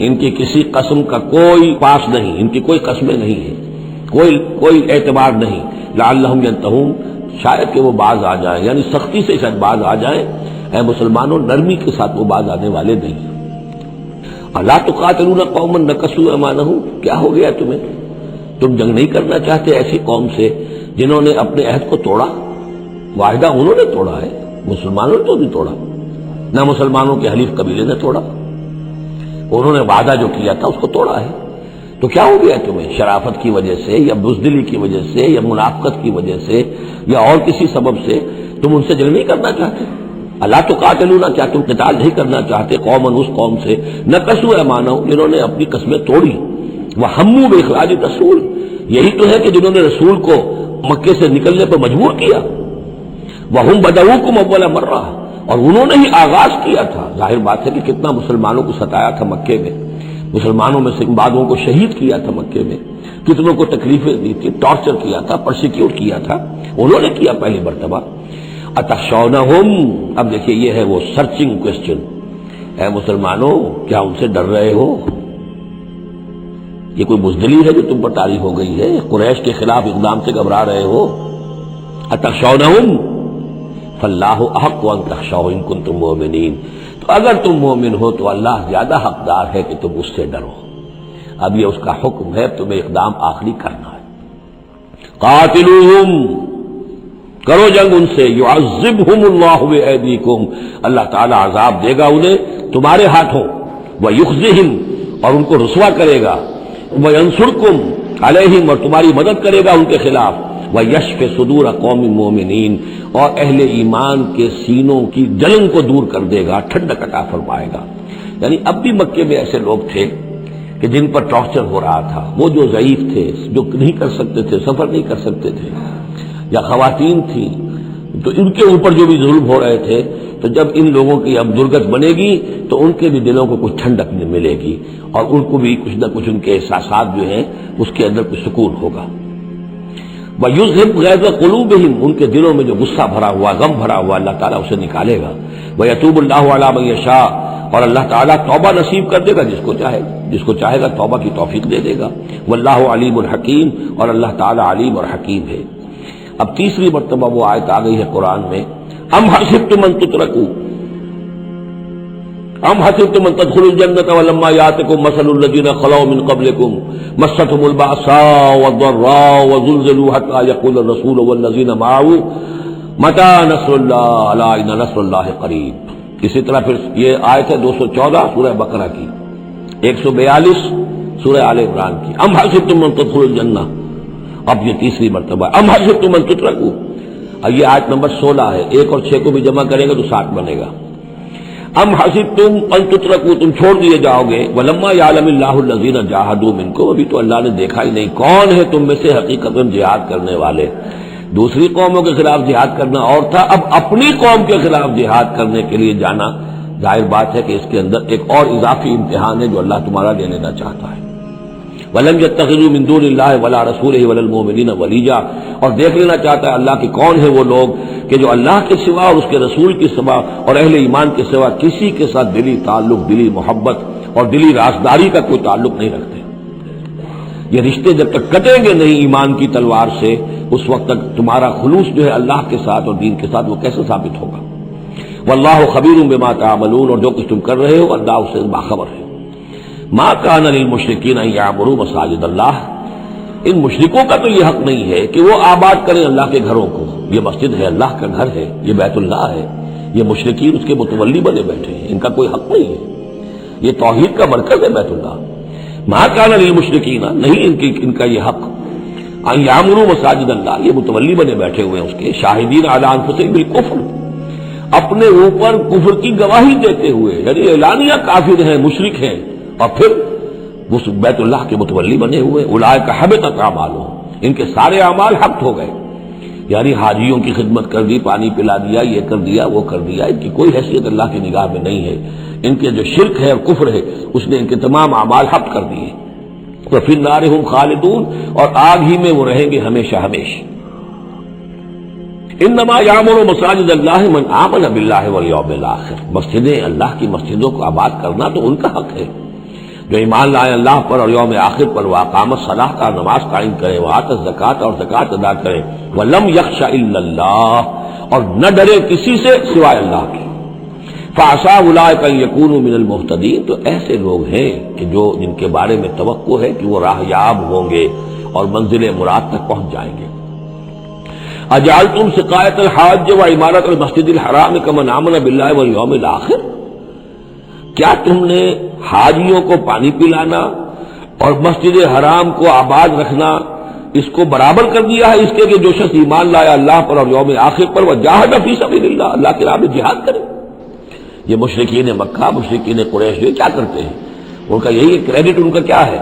ان کی کسی قسم کا کوئی پاس نہیں، ان کی کوئی قسمیں نہیں ہیں، کوئی اعتبار نہیں۔ لعلہم ینتہون، شاید کہ وہ باز آ جائیں، یعنی سختی سے شاید باز آ جائیں۔ اے مسلمانوں، نرمی کے ساتھ وہ باز آنے والے نہیں۔ الا تقاتلون قوما نکثوا ایمانہم، کیا ہو گیا تمہیں؟ تم جنگ نہیں کرنا چاہتے ایسی قوم سے جنہوں نے اپنے عہد کو توڑا؟ معاہدہ انہوں نے توڑا ہے، مسلمانوں نے تو نہیں توڑا، نہ مسلمانوں کے حلیف قبیلے نے توڑا، انہوں نے وعدہ جو کیا تھا اس کو توڑا ہے۔ تو کیا ہو گیا تمہیں؟ شرافت کی وجہ سے یا بزدلی کی وجہ سے یا منافقت کی وجہ سے یا اور کسی سبب سے تم ان سے جنگ نہیں کرنا چاہتے؟ اللہ تو قاتلون، کیا تم قتال نہیں کرنا چاہتے قومن، اس قوم سے نکثوا ایمانہم، جنہوں نے اپنی قسمیں توڑی، وہموا باخراج الرسول، یہی تو ہے کہ جنہوں نے رسول کو مکے سے نکلنے پر مجبور کیا، وہم بدؤکم اول مرہ، اور انہوں نے ہی آغاز کیا تھا۔ ظاہر بات ہے کہ کتنا مسلمانوں کو ستایا تھا مکے میں، مسلمانوں میں سے بعضوں کو شہید کیا تھا مکے میں، کتنوں کو تکلیفیں دی تھی، ٹارچر کیا تھا، پرسیکیوٹ کیا تھا، انہوں نے کیا پہلی مرتبہ۔ اتخشونہم، اب دیکھیے یہ ہے وہ سرچنگ کوسچن، اے مسلمانوں کیا ان سے ڈر رہے ہو؟ یہ کوئی بزدلی ہے جو تم پر طاری ہو گئی ہے؟ قریش کے خلاف اقدام سے گھبرا رہے ہو؟ اتخشونہم فاللہ احق ان تخشوہ ان کنتم مؤمنین، تو اگر تم مومن ہو تو اللہ زیادہ حقدار ہے کہ تم اس سے ڈرو۔ اب یہ اس کا حکم ہے، تمہیں اقدام آخری کرنا ہے۔ قاتلوہم، کرو جنگ ان سے، یعذبہم اللہ بایدیکم، اللہ تعالیٰ عذاب دے گا انہیں تمہارے ہاتھوں، ویخزہم، اور ان کو رسوا کرے گا، وینصرکم علیہم، اور تمہاری مدد کرے گا ان کے خلاف، وَيَشْفِ صُدُورَ قَوْمٍ مُؤْمِنِينَ، اور اہل ایمان کے سینوں کی جلن کو دور کر دے گا، ٹھنڈک عطا فرمائے گا۔ یعنی اب بھی مکے میں ایسے لوگ تھے کہ جن پر ٹارچر ہو رہا تھا، وہ جو ضعیف تھے، جو نہیں کر سکتے تھے، سفر نہیں کر سکتے تھے، یا خواتین تھیں، تو ان کے اوپر جو بھی ظلم ہو رہے تھے، تو جب ان لوگوں کی اب درگت بنے گی تو ان کے بھی دلوں کو کچھ ٹھنڈک ملے گی، اور ان کو بھی کچھ نہ کچھ ان کے احساسات جو ہیں اس کے اندر کچھ سکون ہوگا۔ وَيُذْهِبْ غَيْظَ قُلُوبِهِمْ، ان کے دلوں میں جو غصہ بھرا ہوا، غم بھرا ہوا، اللہ تعالیٰ اسے نکالے گا۔ وَيَتُوبُ اللَّهُ عَلَىٰ مَن يَشَاءُ، اور اللہ تعالیٰ توبہ نصیب کر دے گا جس کو چاہے گا توبہ کی توفیق دے دے گا۔ وَاللَّهُ عَلِيمٌ حَكِيمٌ، اور اللہ تعالیٰ علیم اور حکیم ہے۔ اب تیسری مرتبہ وہ آیت آ گئی ہے قرآن میں، ام حسبتم ان تترکوا، ام حسبتم ان تدخلوا الجنة ولما يأتكم مثل الذين خلوا من قبلكم مستهم البأساء والضراء وزلزلوا حتى يقول الرسول والذين معه متى نصر الله ألا إن نصر الله قريب۔ اسی طرح پھر یہ آیت ہے 214 سورہ بقرہ کی، 142 سورہ آل عمران کی، ام حسبتم ان تدخلوا الجنة، اب یہ تیسری مرتبہ ام حسبتم ان تترکوا، اور یہ آیت نمبر 16 ہے، 1 اور 6 کو بھی جمع کریں گے تو 7 بنے گا۔ ام حسبتم ان تترکوا، تم چھوڑ دیے جاؤ گے، ولما یعلم اللہ الذین جاہدوا منکم، ابھی تو اللہ نے دیکھا ہی نہیں کون ہے تم میں سے حقیقت میں جہاد کرنے والے۔ دوسری قوموں کے خلاف جہاد کرنا اور تھا، اب اپنی قوم کے خلاف جہاد کرنے کے لیے جانا، ظاہر بات ہے کہ اس کے اندر ایک اور اضافی امتحان ہے جو اللہ تمہارا لینا چاہتا ہے۔ وَلَمْ يَتَّخِذُوا مِن دُونِ اللَّهِ وَلَا رَسُولِهِ وَلَا الْمُؤْمِنِينَ وَلِيجًا، اور دیکھ لینا چاہتا ہے اللہ کہ کون ہے وہ لوگ کہ جو اللہ کے سوا اور اس کے رسول کے سوا اور اہل ایمان کے سوا کسی کے ساتھ دلی تعلق، دلی محبت اور دلی رازداری کا کوئی تعلق نہیں رکھتے۔ یہ رشتے جب تک کٹیں گے نہیں ایمان کی تلوار سے، اس وقت تک تمہارا خلوص جو ہے اللہ کے ساتھ اور دین کے ساتھ وہ کیسے ثابت ہوگا؟ واللہ خبیر بما تعملون، اور جو کچھ تم کر رہے ہو اللہ اس سے باخبر ہے۔ ما کان للمشرکین ان یعمروا مساجد اللہ، ان مشرکوں کا تو یہ حق نہیں ہے کہ وہ آباد کریں اللہ کے گھروں کو۔ یہ مسجد ہے، اللہ کا گھر ہے، یہ بیت اللہ ہے، یہ مشرکین اس کے متولی بنے بیٹھے ہیں، ان کا کوئی حق نہیں ہے۔ یہ توحید کا مرکز ہے بیت اللہ۔ ما کان للمشرکین، نہیں ان کا یہ حق، ان یعمروا مساجد اللہ، یہ متولی بنے بیٹھے ہوئے ہیں اس کے، شاہدین علی انفسہم بالکفر، اپنے اوپر کفر کی گواہی دیتے ہوئے، یعنی اعلانیہ کافر ہیں، مشرک ہیں، اور پھر وہ بیت اللہ کے متولی بنے ہوئے۔ اولئک حبطت اعمالہم، ان کے سارے اعمال حبط ہو گئے، یعنی حاجیوں کی خدمت کر دی، پانی پلا دیا، یہ کر دیا، وہ کر دیا، ان کی کوئی حیثیت اللہ کی نگاہ میں نہیں ہے۔ ان کے جو شرک ہے اور کفر ہے اس نے ان کے تمام اعمال حبط کر دیے۔ وفی النار ہم خالدون، اور آگ ہی میں وہ رہیں گے ہمیشہ ہمیشہ۔ انما یعمر مساجد اللہ من آمن باللہ والیوم الآخر، مسجدیں اللہ کی مسجدوں کو آباد کرنا تو ان کا حق ہے جو ایمان لائے اللہ پر اور یوم آخر پر، واقام الصلاۃ، کا نماز قائم کرے، وآت الزکوٰۃ، اور زکوٰۃ ادا کرے، ولم یخش الا اللہ، اور نہ ڈرے کسی سے سوائے اللہ کے۔ فعسى اولئک ان یکونوا من المہتدین، تو ایسے لوگ ہیں کہ جو جن کے بارے میں توقع ہے کہ وہ راہ یاب ہوں گے اور منزل مراد تک پہنچ جائیں گے۔ اجعلتم سقایۃ الحاج وعمارۃ المسجد الحرام کمن آمن باللہ والیوم الآخر، کیا تم نے حاجیوں کو پانی پلانا اور مسجد حرام کو آباد رکھنا اس کو برابر کر دیا ہے اس کے کہ جو شخص ایمان لایا اللہ پر اور یوم آخر پر، وجاہد فی سبیل اللہ، اللہ کی راہ میں جہاد کرے؟ یہ مشرکین مکہ، مشرکین قریش جو کیا کرتے ہیں، ان کا یہی کریڈٹ ان کا کیا ہے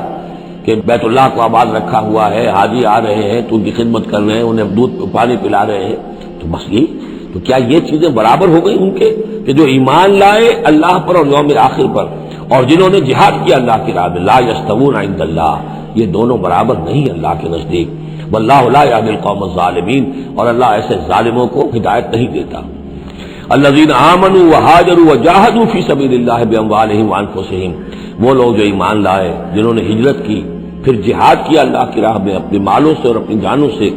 کہ بیت اللہ کو آباد رکھا ہوا ہے، حاجی آ رہے ہیں تو ان کی خدمت کر رہے ہیں، انہیں دودھ پانی پلا رہے ہیں، تو بس یہ تو کیا یہ چیزیں برابر ہو گئی ان کے کہ جو ایمان لائے اللہ پر اور یوم آخر پر اور جنہوں نے جہاد کیا اللہ کی راہ میں؟ لا یستوون عند اللہ، یہ دونوں برابر نہیں اللہ کے نزدیک۔ واللہ لا یہدی القوم الظالمین، اور اللہ ایسے ظالموں کو ہدایت نہیں دیتا۔ الذین آمنوا وہاجروا وجاہدوا فی سبیل اللہ باموالہم وانفسہم، وہ لوگ جو ایمان لائے، جنہوں نے ہجرت کی پھر جہاد کیا اللہ کی راہ میں اپنے مالوں سے اور اپنی جانوں سے،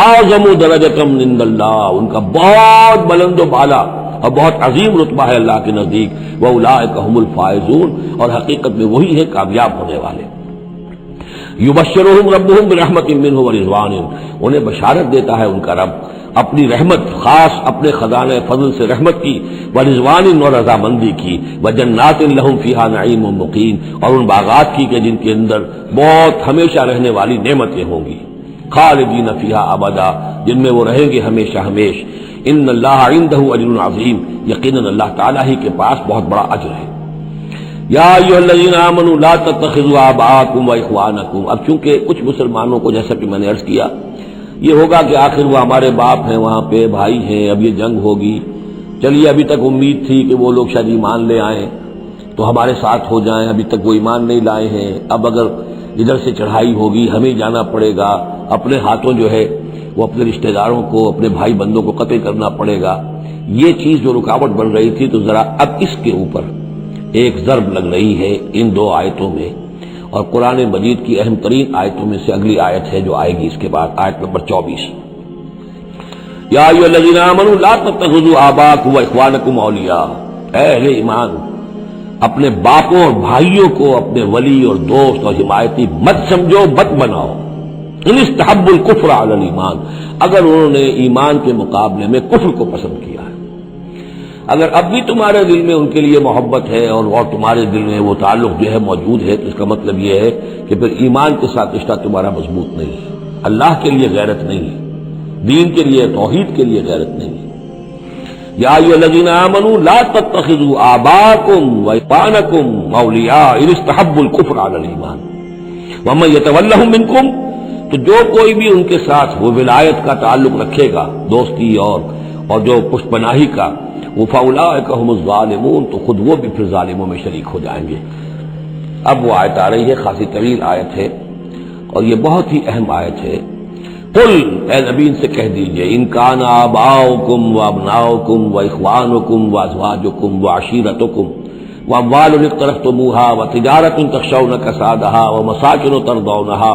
اعظم درجۃ عند اللہ، ان کا بہت بلند و بالا اور بہت عظیم رتبہ ہے اللہ کے نزدیک۔ واولئک هم الفائزون، اور حقیقت میں وہی ہیں کامیاب ہونے والے۔ یبشرهم ربهم برحمۃ منہ ورضوان، انہیں بشارت دیتا ہے ان کا رب اپنی رحمت، خاص اپنے خزانہ فضل سے رحمت کی، ورضوان، اور رضامندی کی، وجنات لہم فیہا نعیم مقیم، اور ان باغات کی کہ جن کے اندر بہت ہمیشہ رہنے والی نعمتیں ہوں گی، خالدین فیہا ابدا، جن میں وہ رہیں گے ہمیشہ ہمیش۔ ان اللہ عندہ اجر عظیم، یقیناً اللہ تعالیٰ ہی کے پاس بہت بڑا اجر ہے۔ یا ایھا الذین آمنوا لا تتخذوا آباءکم واخوانکم، اب چونکہ کچھ مسلمانوں کو جیسا کہ میں نے عرض کیا یہ ہوگا کہ آخر وہ ہمارے باپ ہیں، وہاں پہ بھائی ہیں، اب یہ جنگ ہوگی، چلیے ابھی تک امید تھی کہ وہ لوگ شاید ایمان لے آئیں تو ہمارے ساتھ ہو جائیں، ابھی تک وہ ایمان نہیں لائے ہیں، اب اگر ادھر سے چڑھائی ہوگی ہمیں جانا پڑے گا، اپنے ہاتھوں جو ہے وہ اپنے رشتہ داروں کو، اپنے بھائی بندوں کو قتل کرنا پڑے گا، یہ چیز جو رکاوٹ بن رہی تھی، تو ذرا اب اس کے اوپر ایک ضرب لگ رہی ہے ان دو آیتوں میں، اور قرآن مجید کی اہم ترین آیتوں میں سے اگلی آیت ہے جو آئے گی اس کے بعد، آیت نمبر 24۔ یا ایھا الذین آمنوا لا تتخذوا آباءکم واخوانکم اولیاء، اے اہل ایمان اپنے باپوں اور بھائیوں کو اپنے ولی اور دوست اور حمایتی مت سمجھو، مت بناؤ۔ ان استحبوا الکفر علی الایمان، اگر انہوں نے ایمان کے مقابلے میں کفر کو پسند کیا ہے، اگر اب بھی تمہارے دل میں ان کے لیے محبت ہے اور تمہارے دل میں وہ تعلق جو ہے موجود ہے، تو اس کا مطلب یہ ہے کہ پھر ایمان کے ساتھ رشتہ تمہارا مضبوط نہیں ہے، اللہ کے لیے غیرت نہیں ہے، دین کے لیے، توحید کے لیے غیرت نہیں ہے۔ یا ایھا الذین آمنوا لا تتخذوا آباءکم واخوانکم اولیاء ان استحبوا الکفر علی الایمان ومن یتولھم منکم، تو جو کوئی بھی ان کے ساتھ وہ ولایت کا تعلق رکھے گا، دوستی اور جو پشت پناہی کا، وہ فاولئک ھم الظالمون، تو خود وہ بھی پھر ظالموں میں شریک ہو جائیں گے۔ اب وہ آیت آ رہی ہے، خاصی طویل آیت ہے اور یہ بہت ہی اہم آیت ہے۔ قل، اے نبی ان سے کہہ دیجئے، ان کان آباؤکم وابناؤکم واخوانکم وازواجکم وعشیرتکم، واموال اقترفتموها وتجارة تخشون كسادها ومساكن ترضونها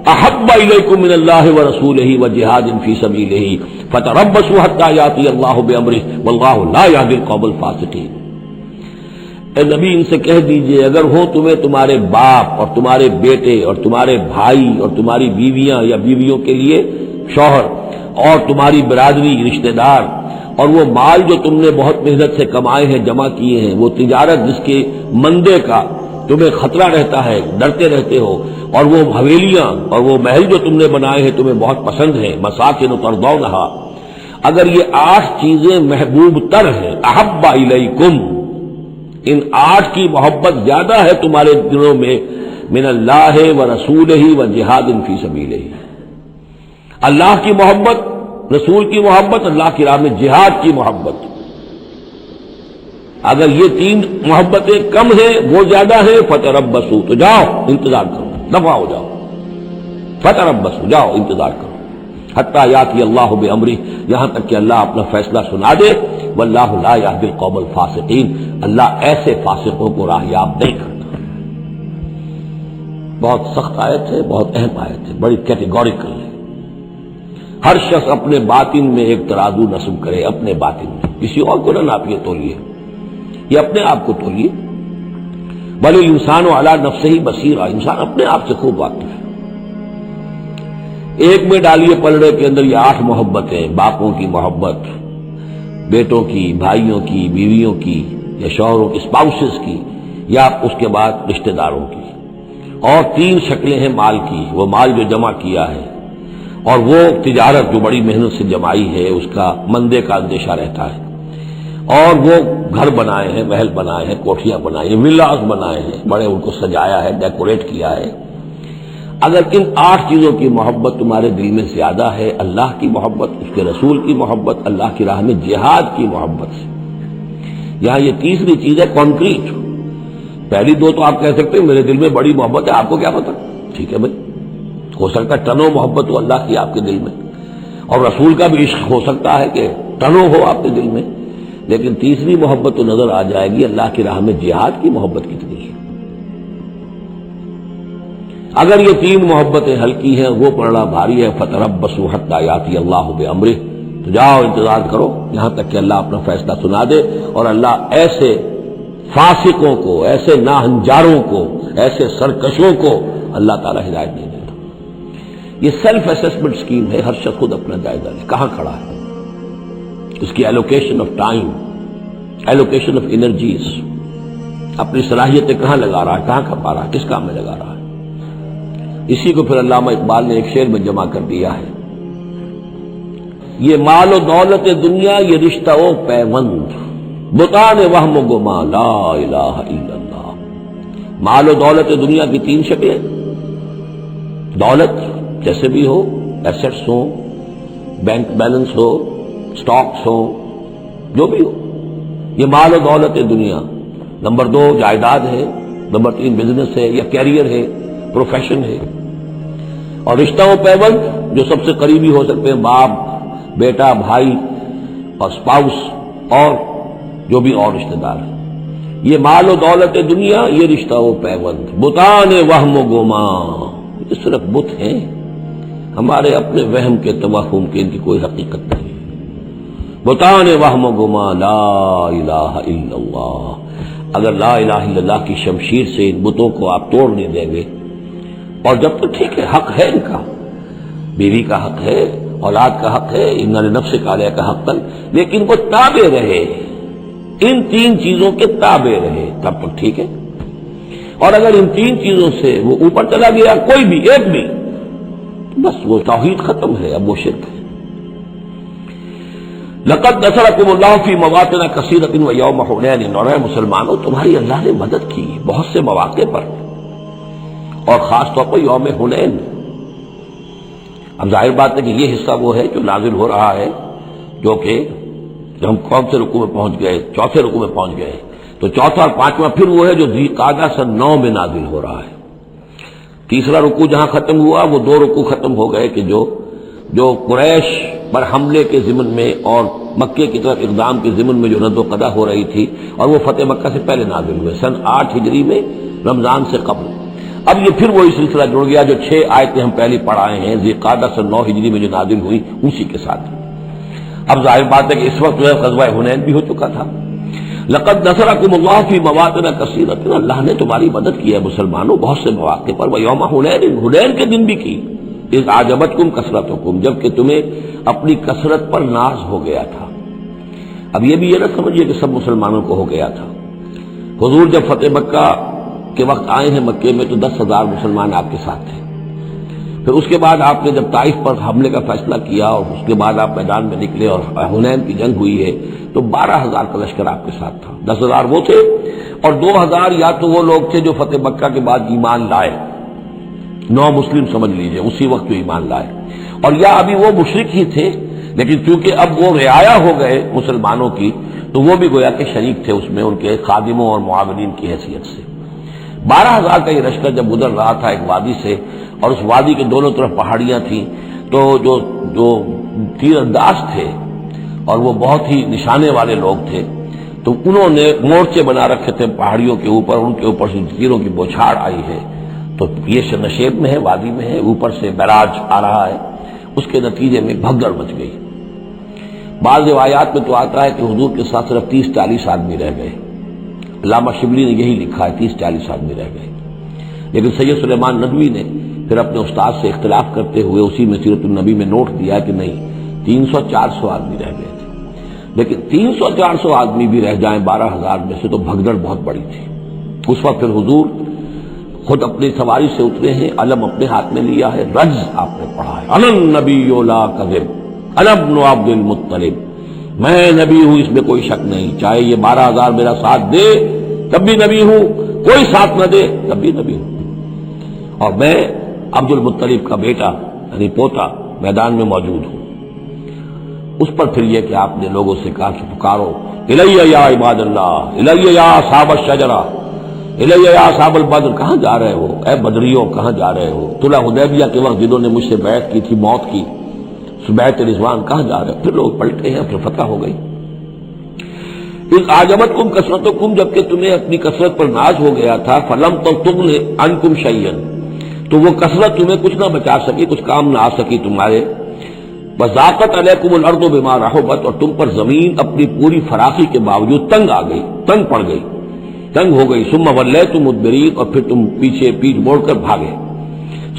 احب الیکم من اللہ ورسولہ وجہاد فی سبیلہ فتربصوا حتی یاتی اللہ بامرہ واللہ لا یہدی القوم الفاسقین۔ اے نبی ان سے کہہ دیجئے اگر ہو تمہیں تمہارے باپ اور تمہارے بیٹے اور تمہارے بھائی اور تمہاری بیویاں یا بیویوں کے لیے شوہر اور تمہاری برادری رشتہ دار اور وہ مال جو تم نے بہت محنت سے کمائے ہیں جمع کیے ہیں، وہ تجارت جس کے مندے کا تمہیں خطرہ رہتا ہے، ڈرتے رہتے ہو، اور وہ حویلیاں اور وہ محل جو تم نے بنائے ہیں تمہیں بہت پسند ہیں، مساکن ترضونہا، اگر یہ 8 چیزیں محبوب تر ہیں، احب الیکم، ان 8 کی محبت زیادہ ہے تمہارے دلوں میں، من اللہ ورسولہ وجہاد فی سبیلہ، اللہ کی محبت، رسول کی محبت، اللہ کی راہ میں جہاد کی محبت۔ اگر یہ 3 محبتیں کم ہیں وہ زیادہ ہیں، فتربصوا، تو جاؤ انتظار کرو، دفع ہو جاؤ، فتربصوا، جاؤ انتظار کرو، حتی یاتی اللہ بامرہ، یہاں تک کہ اللہ اپنا فیصلہ سنا دے، واللہ لا یہدی القوم الفاسقین، اللہ ایسے فاسقوں کو راہیاب نہیں کرتا۔ بہت سخت آیت ہے، بہت اہم آیت ہے، بڑی کیٹیگوریکل ہے۔ ہر شخص اپنے باطن میں ایک ترازو نصب کرے، اپنے باطن میں، کسی اور کو نہ ناپیے تولیے، یہ اپنے آپ کو تولیے۔ بل الانسان علی نفسہ بصیرہ، انسان اپنے آپ سے خوب واقف ہے۔ ایک میں ڈالیے پلڑے کے اندر یہ 8 محبتیں، باپوں کی محبت، بیٹوں کی، بھائیوں کی، بیویوں کی یا شوہروں کی، اسپاؤسز کی، یا اس کے بعد رشتہ داروں کی، اور 3 شکلیں ہیں مال کی، وہ مال جو جمع کیا ہے، اور وہ تجارت جو بڑی محنت سے جمائی ہے، اس کا مندے کا اندیشہ رہتا ہے، اور وہ گھر بنائے ہیں، محل بنائے ہیں، کوٹھیاں بنائی ہیں، ولاز بنائے ہیں، بڑے ان کو سجایا ہے، ڈیکوریٹ کیا ہے۔ اگر ان 8 چیزوں کی محبت تمہارے دل میں زیادہ ہے، اللہ کی محبت، اس کے رسول کی محبت، اللہ کی راہ میں جہاد کی محبت سے، یہاں یہ تیسری چیز ہے کانکریٹ۔ پہلی 2 تو آپ کہہ سکتے ہیں میرے دل میں بڑی محبت ہے، آپ کو کیا پتہ، ٹھیک ہے بھائی، ہو سکتا ہے ٹنوں محبت ہو اللہ کی آپ کے دل میں، اور رسول کا بھی عشق ہو سکتا ہے کہ ٹنوں ہو آپ کے دل میں، لیکن تیسری محبت تو نظر آ جائے گی، اللہ کی راہ میں جہاد کی محبت کتنی ہے۔ اگر یہ 3 محبتیں ہلکی ہیں، وہ پڑنا بھاری ہے، فتربصوا حتی یاتی اللہ بامرہ، تو جاؤ انتظار کرو یہاں تک کہ اللہ اپنا فیصلہ سنا دے، اور اللہ ایسے فاسقوں کو، ایسے ناہنجاروں کو، ایسے سرکشوں کو اللہ تعالی ہدایت نہیں دیتا۔ یہ سیلف اسسمنٹ سکیم ہے، ہر شخص خود اپنا جائزہ لے، کہاں کھڑا ہے، اس کی allocation of time, allocation of energies, اپنی صلاحیتیں کہاں لگا رہا ہے، کہاں کھپا رہا ہے، کس کام میں لگا رہا ہے۔ اسی کو پھر علامہ اقبال نے ایک شعر میں جمع کر دیا ہے، یہ مال و دولت دنیا، یہ رشتہ و پیوند، بتان وہم و گما، لا الہ الا اللہ۔ مال و دولت دنیا کی 3 شکلیں، دولت جیسے بھی ہو، ایسٹس ہو، بینک بیلنس ہو، سٹاکس ہو، جو بھی ہو، یہ مال و دولت دنیا۔ نمبر 2 جائیداد ہے، نمبر 3 بزنس ہے یا کیریئر ہے، پروفیشن ہے، اور رشتہ و پیوند جو سب سے قریبی ہو سکتے ہیں، باپ، بیٹا، بھائی اور اسپاؤس، اور جو بھی اور رشتہ دار ہیں۔ یہ مال و دولت دنیا، یہ رشتہ و پیوند، بتان وہم و گما، یہ صرف بت ہیں، ہمارے اپنے وہم کے، توہم کے، ان کی کوئی حقیقت نہیں۔ بتان وہم و گما، لا الہ الا اللہ۔ اگر لا الہ الا اللہ کی شمشیر سے ان بتوں کو آپ توڑ نہیں دیں گے، اور جب تک ٹھیک ہے، حق ہے ان کا، بیوی کا حق ہے، اولاد کا حق ہے، ان لنفسک علیک حقا، لیکن وہ تابع رہے، ان 3 چیزوں کے تابع رہے، تب تک ٹھیک ہے۔ اور اگر ان 3 چیزوں سے وہ اوپر چلا گیا، کوئی بھی ایک بھی، بس وہ توحید ختم ہے، اب وہ شرک ہے۔ لقد نصرکم اللہ فی مواطن کثیرۃ ویوم حنین، اور اے مسلمانوں تمہاری اللہ نے مدد کی بہت سے مواقع پر، اور خاص طور پر یوم حنین۔ اب ظاہر بات ہے کہ یہ حصہ وہ ہے جو نازل ہو رہا ہے، جو کہ جب ہم کون سے رکوع میں پہنچ گئے، 4تھے رکوع میں پہنچ گئے، تو 4تھا اور 5واں پھر وہ ہے جو ذی قعدہ سن 9 میں نازل ہو رہا ہے۔ تیسرا رکوع جہاں ختم ہوا، وہ 2 رکوع ختم ہو گئے کہ جو جو قریش پر حملے کے ضمن میں اور مکے کی طرف اقدام کے ضمن میں جو رد و قدا ہو رہی تھی، اور وہ فتح مکہ سے پہلے نازل ہوئے سن 8 ہجری میں، رمضان سے قبل۔ اب یہ پھر وہی سلسلہ جڑ گیا جو 6 آیتیں ہم پہلے پڑھائے ہیں ذی قعدہ سن 9 ہجری میں جو نازل ہوئی اسی کے ساتھ۔ اب ظاہر بات ہے کہ اس وقت جو ہے غزوہ حنین بھی ہو چکا تھا۔ لقد نصرکم اللہ فی مواطن کثیرۃ، اللہ نے تمہاری مدد کی ہے مسلمانوں بہت سے مواقع پر، ویوم حنین، حنین کے دن بھی کی، اذ اعجبتکم کثرتکم، جبکہ تمہیں اپنی کثرت پر ناز ہو گیا تھا۔ اب یہ بھی یہ نہ سمجھیے کہ سب مسلمانوں کو ہو گیا تھا۔ حضور جب فتح مکہ کے وقت آئے ہیں مکے میں تو 10,000 مسلمان آپ کے ساتھ تھے، پھر اس کے بعد آپ نے جب طائف پر حملے کا فیصلہ کیا اور اس کے بعد آپ میدان میں نکلے اور حنین کی جنگ ہوئی ہے تو 12,000 کا لشکر آپ کے ساتھ تھا۔ 10,000 وہ تھے اور 2,000 یا تو وہ لوگ تھے جو فتح مکہ کے بعد ایمان لائے، نو مسلم سمجھ لیجئے اسی وقت جو ایمان لائے، اور یا ابھی وہ مشرک ہی تھے لیکن چونکہ اب وہ رعایا ہو گئے مسلمانوں کی تو وہ بھی گویا کہ شریک تھے اس میں ان کے خادموں اور معاونین کی حیثیت سے۔ 12,000 کا یہ لشکر جب گزر رہا تھا ایک وادی سے، اور اس وادی کے دونوں طرف پہاڑیاں تھیں، تو جو تیر انداز تھے اور وہ بہت ہی نشانے والے لوگ تھے تو انہوں نے مورچے بنا رکھے تھے پہاڑیوں کے اوپر، ان کے اوپر سے تیروں کی بوچھاڑ آئی ہے، تو یہ نشیب میں ہے، وادی میں ہے، اوپر سے بیراج آ رہا ہے، اس کے نتیجے میں بھگدڑ مچ گئی۔ بعض روایات میں تو آتا ہے کہ حضور کے ساتھ صرف 30-40 آدمی رہ گئے، علامہ شبلی نے یہی لکھا ہے 30-40 آدمی رہ گئے، لیکن سید سلیمان ندوی نے پھر اپنے استاد سے اختلاف کرتے ہوئے اسی میں سیرت النبی میں نوٹ دیا کہ نہیں 300-400 آدمی رہ گئے تھے، لیکن 300-400 آدمی بھی رہ جائیں 12,000 میں سے تو بھگدڑ بہت بڑی تھی۔ اس وقت پھر حضور خود اپنی سواری سے اترے ہیں، علم اپنے ہاتھ میں لیا ہے، رجز آپ نے پڑھا ہے، انا النبی لا کذب انا ابن عبد المطلب، میں نبی ہوں اس میں کوئی شک نہیں، چاہے یہ 12,000 میرا ساتھ دے تب بھی نبی ہوں، کوئی ساتھ نہ دے تب بھی نبی ہوں، اور میں عبد المطلب کا بیٹا یعنی پوتا میدان میں موجود ہوں۔ اس پر پھر یہ کہ آپ نے لوگوں سے کہا کہ پکارو الیہ یا عباد اللہ، الیہ یا اصحاب الشجرہ، الیہ یا اصحاب البدر، کہاں جا رہے ہو اے بدریوں، کہاں جا رہے ہو؟ صلح حدیبیہ کے وقت جنہوں نے مجھ سے بیعت کی تھی موت کی، بیعت رضوان، کہاں جا رہے ہو؟ پھر لوگ پلٹے ہیں، پھر فتح ہو گئی۔ اذ اعجبتکم کثرتکم، جبکہ تمہیں اپنی کثرت پر ناز ہو گیا تھا، فلم تغن عنکم شیئا، تو وہ کثرت تمہیں کچھ نہ بچا سکی، کچھ کام نہ آ سکی تمہارے، وضاقت علیکم الارض بما رحبت، اور تم پر زمین اپنی پوری فراخی کے باوجود تنگ آ گئی، تنگ پڑ گئی، تنگ ہو گئی، ثم ولیتم مدبرین، اور پھر تم پیچ موڑ کر بھاگے،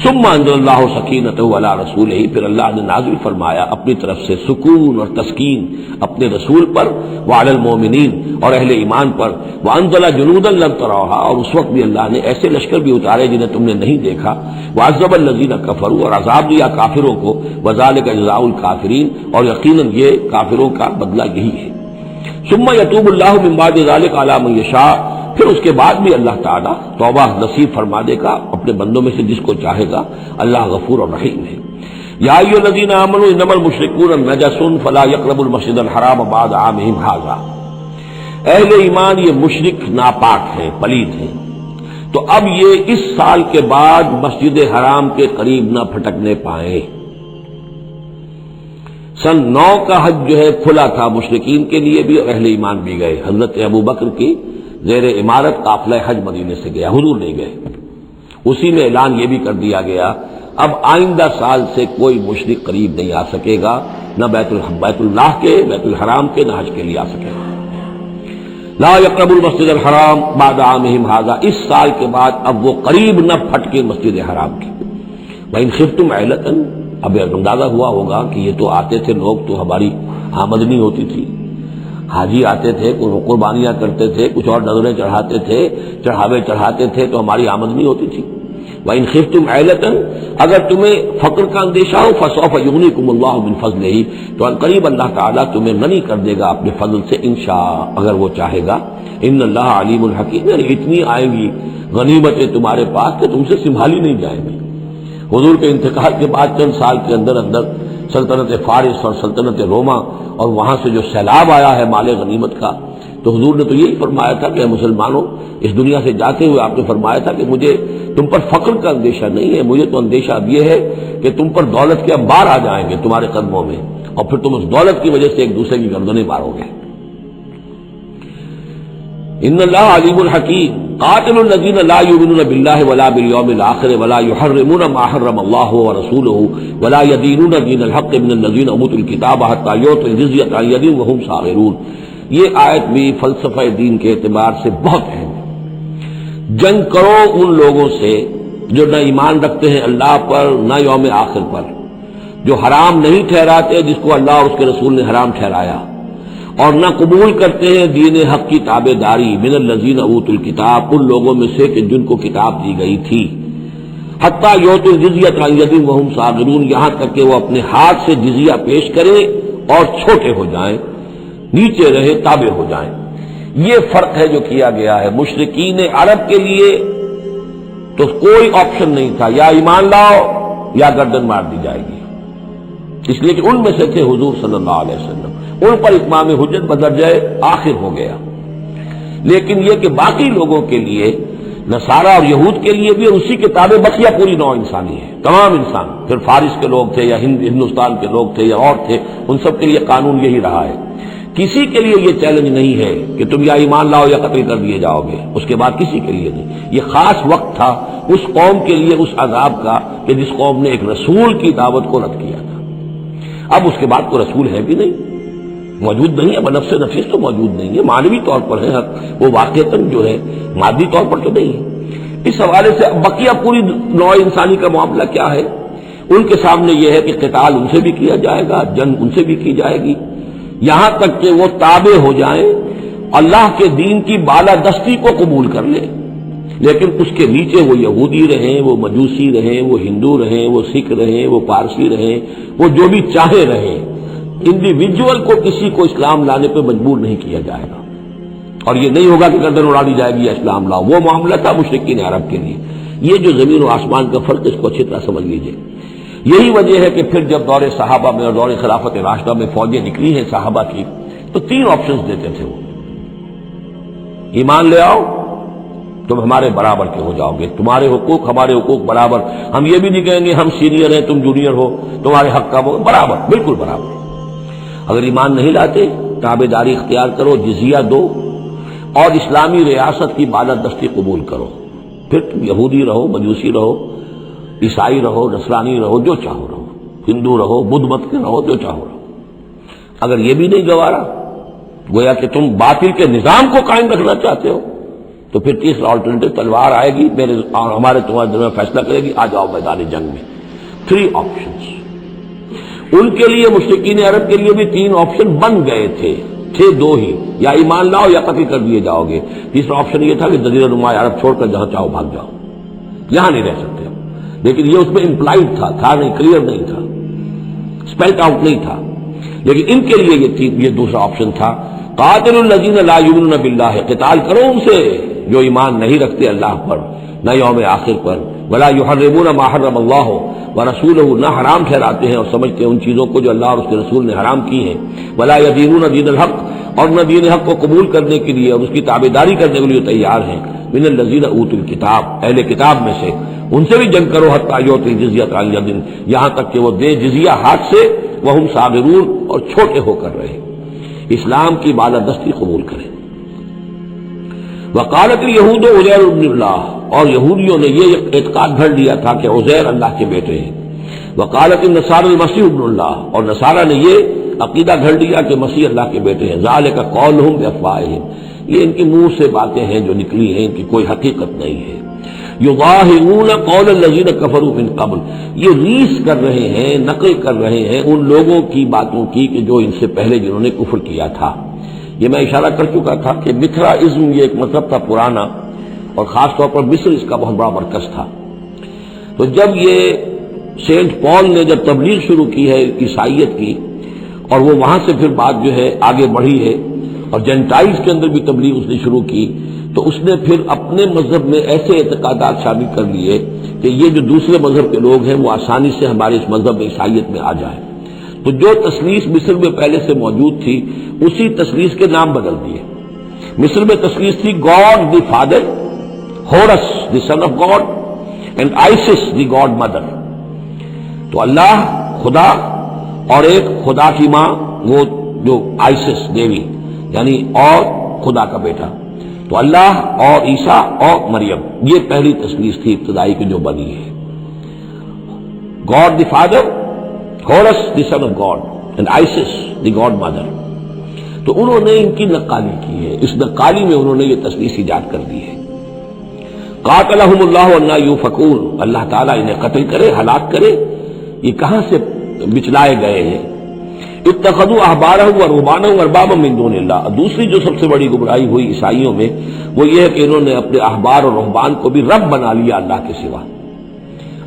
ثم انزل اللہ سکینتہ علی رسولہ، پھر اللہ نے نازل فرمایا اپنی طرف سے سکون اور تسکین اپنے رسول پر، وعلی المؤمنین، اور اہل ایمان پر، وانزل جنودا لم تروها، اور اس وقت بھی اللہ نے ایسے لشکر بھی اتارے جنہیں تم نے نہیں دیکھا، وعذب الذین کفروا، اور عذاب دیا کافروں کو، وذالک جزاء الکافرین، اور یقیناً یہ کافروں کا بدلہ یہی ہے۔ ثم یتوب اللہ من بعد ذلک علی من یشاء، پھر اس کے بعد بھی اللہ تعالیٰ توبہ نصیب فرما دے گا اپنے بندوں میں سے جس کو چاہے گا، اللہ غفور اور رحیم ہے۔ یا ایھا الذین آمنوا انما المشرکون نجس فلا یقربوا المسجد الحرام بعد عامهم ھذا، اہل ایمان یہ مشرک ناپاک ہیں، پلید ہیں، تو اب یہ اس سال کے بعد مسجد حرام کے قریب نہ پھٹکنے پائیں۔ سن 9 کا حج جو ہے کھلا تھا مشرکین کے لیے بھی اور اہل ایمان بھی گئے، حضرت ابوبکر کی زیر عمارت قافلہ حج مدینے سے گیا، حضور نہیں گئے، اسی میں اعلان یہ بھی کر دیا گیا اب آئندہ سال سے کوئی مشرک قریب نہیں آ سکے گا، نہ بیت اللہ کے، بیت الحرام کے، نہ حج کے لیے آ سکے گا۔ لا یقرب المسجد الحرام بعد عامهم ھذا، اس سال کے بعد اب وہ قریب نہ پھٹکے مسجد حرام کے۔ وَإِنْ خِفْتُمْ عَيْلَةً، اب اندازہ ہوا ہوگا کہ یہ تو آتے تھے لوگ تو ہماری آمدنی ہوتی تھی، حاجی آتے تھے، قربانیاں کرتے تھے، کچھ اور نظریں چڑھاتے تھے، چڑھاوے چڑھاتے تھے تو ہماری آمدنی ہوتی تھی۔ وَإِنْ خِفْتُمْ عَيْلَةً، اگر تمہیں فقر کا اندیشہ ہو، فَسَوْفَ يُغْنِيكُمُ اللَّهُ مِنْ فَضْلِهِ، تو ان قریب اللہ تعالیٰ تمہیں غنی کر دے گا اپنے فضل سے انشاء، اگر وہ چاہے گا۔ ان اللہ علیم الحکیم، یعنی اتنی آئیں گی غنیمتیں تمہارے پاس کہ تم سے سنبھالی نہیں جائیں گی۔ حضور کے انتقال کے بعد چند سال کے اندر سلطنت فارس اور سلطنت روما اور وہاں سے جو سیلاب آیا ہے مال غنیمت کا، تو حضور نے تو یہی فرمایا تھا کہ مسلمانوں اس دنیا سے جاتے ہوئے آپ نے فرمایا تھا کہ مجھے تم پر فقر کا اندیشہ نہیں ہے، مجھے تو اندیشہ اب یہ ہے کہ تم پر دولت کے انبار آ جائیں گے تمہارے قدموں میں، اور پھر تم اس دولت کی وجہ سے ایک دوسرے کی گردنیں مارو گے۔ ان اللہ علیم الحکیم قاتل الذین لا یؤمنون باللہ ولا بالیوم الآخر ولا یحرمون ما حرم اللہ ورسولہ ولا یدینون دین الحق من الذین اوتوا الکتاب حتی یعطوا الجزیۃ عن ید وہم صاغرون۔ یہ آیت بھی فلسفہ دین کے اعتبار سے بہت اہم ہے۔ جنگ کرو ان لوگوں سے جو نہ ایمان رکھتے ہیں اللہ پر نہ یوم آخر پر، جو حرام نہیں ٹھہراتے جس کو اللہ اور اس کے رسول نے حرام ٹھہرایا، اور نہ قبول کرتے ہیں دین حق کی تابع داری من الذین اوتوا الکتاب، ان لوگوں میں سے کہ جن کو کتاب دی گئی تھی، حتی یعطوا الجزیۃ عن ید وہم صاغرون، یہاں تک کہ وہ اپنے ہاتھ سے جزیہ پیش کریں اور چھوٹے ہو جائیں، نیچے رہے، تابع ہو جائیں۔ یہ فرق ہے جو کیا گیا ہے۔ مشرکین عرب کے لیے تو کوئی آپشن نہیں تھا، یا ایمان لاؤ یا گردن مار دی جائے گی، اس لیے کہ ان میں سے تھے حضور صلی اللہ علیہ وسلم، ان پر اتمام حجت بدرجہ آخر ہو گیا۔ لیکن یہ کہ باقی لوگوں کے لیے، نصارہ اور یہود کے لیے بھی اسی کتاب بقیہ پوری نوع انسانی ہے، تمام انسان، پھر فارس کے لوگ تھے یا ہندوستان کے لوگ تھے یا اور تھے، ان سب کے لیے قانون یہی رہا ہے۔ کسی کے لیے یہ چیلنج نہیں ہے کہ تم یا ایمان لاؤ یا قتل کر دیے جاؤ گے، اس کے بعد کسی کے لیے نہیں۔ یہ خاص وقت تھا اس قوم کے لیے اس عذاب کا کہ جس قوم نے ایک رسول کی دعوت کو رد کیا تھا۔ اب اس کے بعد کوئی رسول ہے بھی نہیں، موجود نہیں ہے، بنفس نفیس تو موجود نہیں ہے، معنوی طور پر ہے، وہ واقعتاً جو ہے مادی طور پر تو نہیں ہے۔ اس حوالے سے بقیہ پوری نوع انسانی کا معاملہ کیا ہے؟ ان کے سامنے یہ ہے کہ قتال ان سے بھی کیا جائے گا، جنگ ان سے بھی کی جائے گی، یہاں تک کہ وہ تابع ہو جائیں، اللہ کے دین کی بالادستی کو قبول کر لیں، لیکن اس کے نیچے وہ یہودی رہیں، وہ مجوسی رہیں، وہ ہندو رہیں، وہ سکھ رہیں، وہ پارسی رہیں، وہ جو بھی چاہے رہیں، انڈیویجول کو کسی کو اسلام لانے پہ مجبور نہیں کیا جائے گا، اور یہ نہیں ہوگا کہ گردن اڑا دی جائے گی یا اسلام لاؤ۔ وہ معاملہ تھا مشرکین عرب کے لیے۔ یہ جو زمین و آسمان کا فرق، اس کو اچھی طرح سمجھ لیجئے۔ یہی وجہ ہے کہ پھر جب دور صحابہ میں اور دور خلافت راشدہ میں فوجیں نکلی ہیں صحابہ کی، تو 3 آپشنز دیتے تھے وہ، ایمان لے آؤ تم ہمارے برابر کے ہو جاؤ گے، تمہارے حقوق ہمارے حقوق برابر، ہم یہ بھی نہیں کہیں گے ہم سینئر ہیں تم جونیئر ہو، تمہارے حق کا برابر، بالکل برابر۔ اگر ایمان نہیں لاتے تابع داری اختیار کرو، جزیہ دو، اور اسلامی ریاست کی بالادستی قبول کرو، پھر تم یہودی رہو، مجوسی رہو، عیسائی رہو، نصرانی رہو، جو چاہو رہو، ہندو رہو، بدھ مت کے رہو، جو چاہو رہو۔ اگر یہ بھی نہیں گوارا، گویا کہ تم باطل کے نظام کو قائم رکھنا چاہتے ہو، تو پھر تیسرا آلٹرنیٹو تلوار آئے گی ہمارے تمہارے درمیان فیصلہ کرے گی، آ جاؤ میدان جنگ میں۔ 3 آپشنز ان کے لیے، مشرکین عرب کے لیے بھی 3 آپشن بن گئے تھے 2 ہی، یا ایمان لاؤ یا قتل کر دیے جاؤ گے۔ تیسرا آپشن یہ تھا کہ جزیرہ نما عرب چھوڑ کر جہاں چاہو بھاگ جاؤ، یہاں نہیں رہ سکتے، لیکن یہ اس میں امپلائڈ تھا نہیں، کلیئر نہیں تھا، اسپیلٹ آؤٹ نہیں تھا، لیکن ان کے لیے یہ دوسرا آپشن تھا، قاتل الذین لا یؤمنون باللہ، قتال کرو ان سے جو ایمان نہیں رکھتے اللہ پر نہ یوم آخر پر، ولا یحرمون ما حرم اللہ ورسولہ، نہ حرام ٹھہراتے ہیں اور سمجھتے ہیں ان چیزوں کو جو اللہ اور اس کے رسول نے حرام کی ہیں، ولا یدینون دین الحق، اور نہ دین حق کو قبول کرنے کے لیے اور اس کی تابعداری کرنے کے لیے تیار ہیں، من الذین اوتوا الکتاب، اہل کتاب میں سے، ان سے بھی جنگ کرو، حتی یعطوا الجزیۃ عن ید، یہاں تک کہ وہ دے جزیہ ہاتھ سے، وہم صاغرون، اور چھوٹے ہو کر رہے، اسلام کی بالادستی قبول کریں۔ وقالت الیہود عزیر ابن اللہ، اور یہودیوں نے یہ اعتقاد گھڑ لیا تھا کہ عزیر اللہ کے بیٹے ہیں۔ وقالت النصارى المسیح ابن اللہ، اور نصارہ نے یہ عقیدہ گھڑ لیا کہ مسیح اللہ کے بیٹے ہیں۔ ذالک قولہم بافواہہم، یہ ان کے منہ سے باتیں ہیں جو نکلی ہیں، ان کی کوئی حقیقت نہیں ہے۔ یظاہرون قول الذین کفروا من قبل، یہ ریس کر رہے ہیں، نقل کر رہے ہیں ان لوگوں کی باتوں کی کہ جو ان سے پہلے جنہوں نے کفر کیا تھا۔ یہ میں اشارہ کر چکا تھا کہ متھرائزم یہ ایک مذہب تھا پرانا، اور خاص طور پر مصر اس کا بہت بڑا مرکز تھا۔ تو جب یہ سینٹ پال نے جب تبلیغ شروع کی ہے عیسائیت کی، اور وہ وہاں سے پھر بات جو ہے آگے بڑھی ہے، اور جینٹائلز کے اندر بھی تبلیغ اس نے شروع کی، تو اس نے پھر اپنے مذہب میں ایسے اعتقادات شامل کر لیے کہ یہ جو دوسرے مذہب کے لوگ ہیں وہ آسانی سے ہمارے اس مذہب عیسائیت میں آ جائیں۔ تو جو تثلیث مصر میں پہلے سے موجود تھی، اسی تثلیث کے نام بدل دیے۔ مصر میں تشخیص تھی God the father, Horus the son of God, and Isis the god mother. تو اللہ خدا اور ایک خدا کی ماں وہ جو آئسس دیوی یعنی اور خدا کا بیٹا. تو اللہ اور عیسیٰ اور مریم، یہ پہلی تشخیص تھی ابتدائی کی جو بنی ہے. God the father, Horus the son of God and Isis the god mother. تو انہوں نے ان کی نقالی کی ہے، اس نقالی میں انہوں نے یہ تشخیص ایجاد کر دی ہے. قاتلہم اللہ انا یؤفکون، اللہ تعالیٰ انہیں قتل کرے، ہلاک کرے. یہ کہاں سے بچلائے گئے ہیں؟ اتخذوا احبارهم ورهبانهم اربابا من دون اللہ. دوسری جو سب سے بڑی گمراہی ہوئی عیسائیوں میں وہ یہ ہے کہ انہوں نے اپنے احبار اور رہبان کو بھی رب بنا لیا اللہ کے سوا.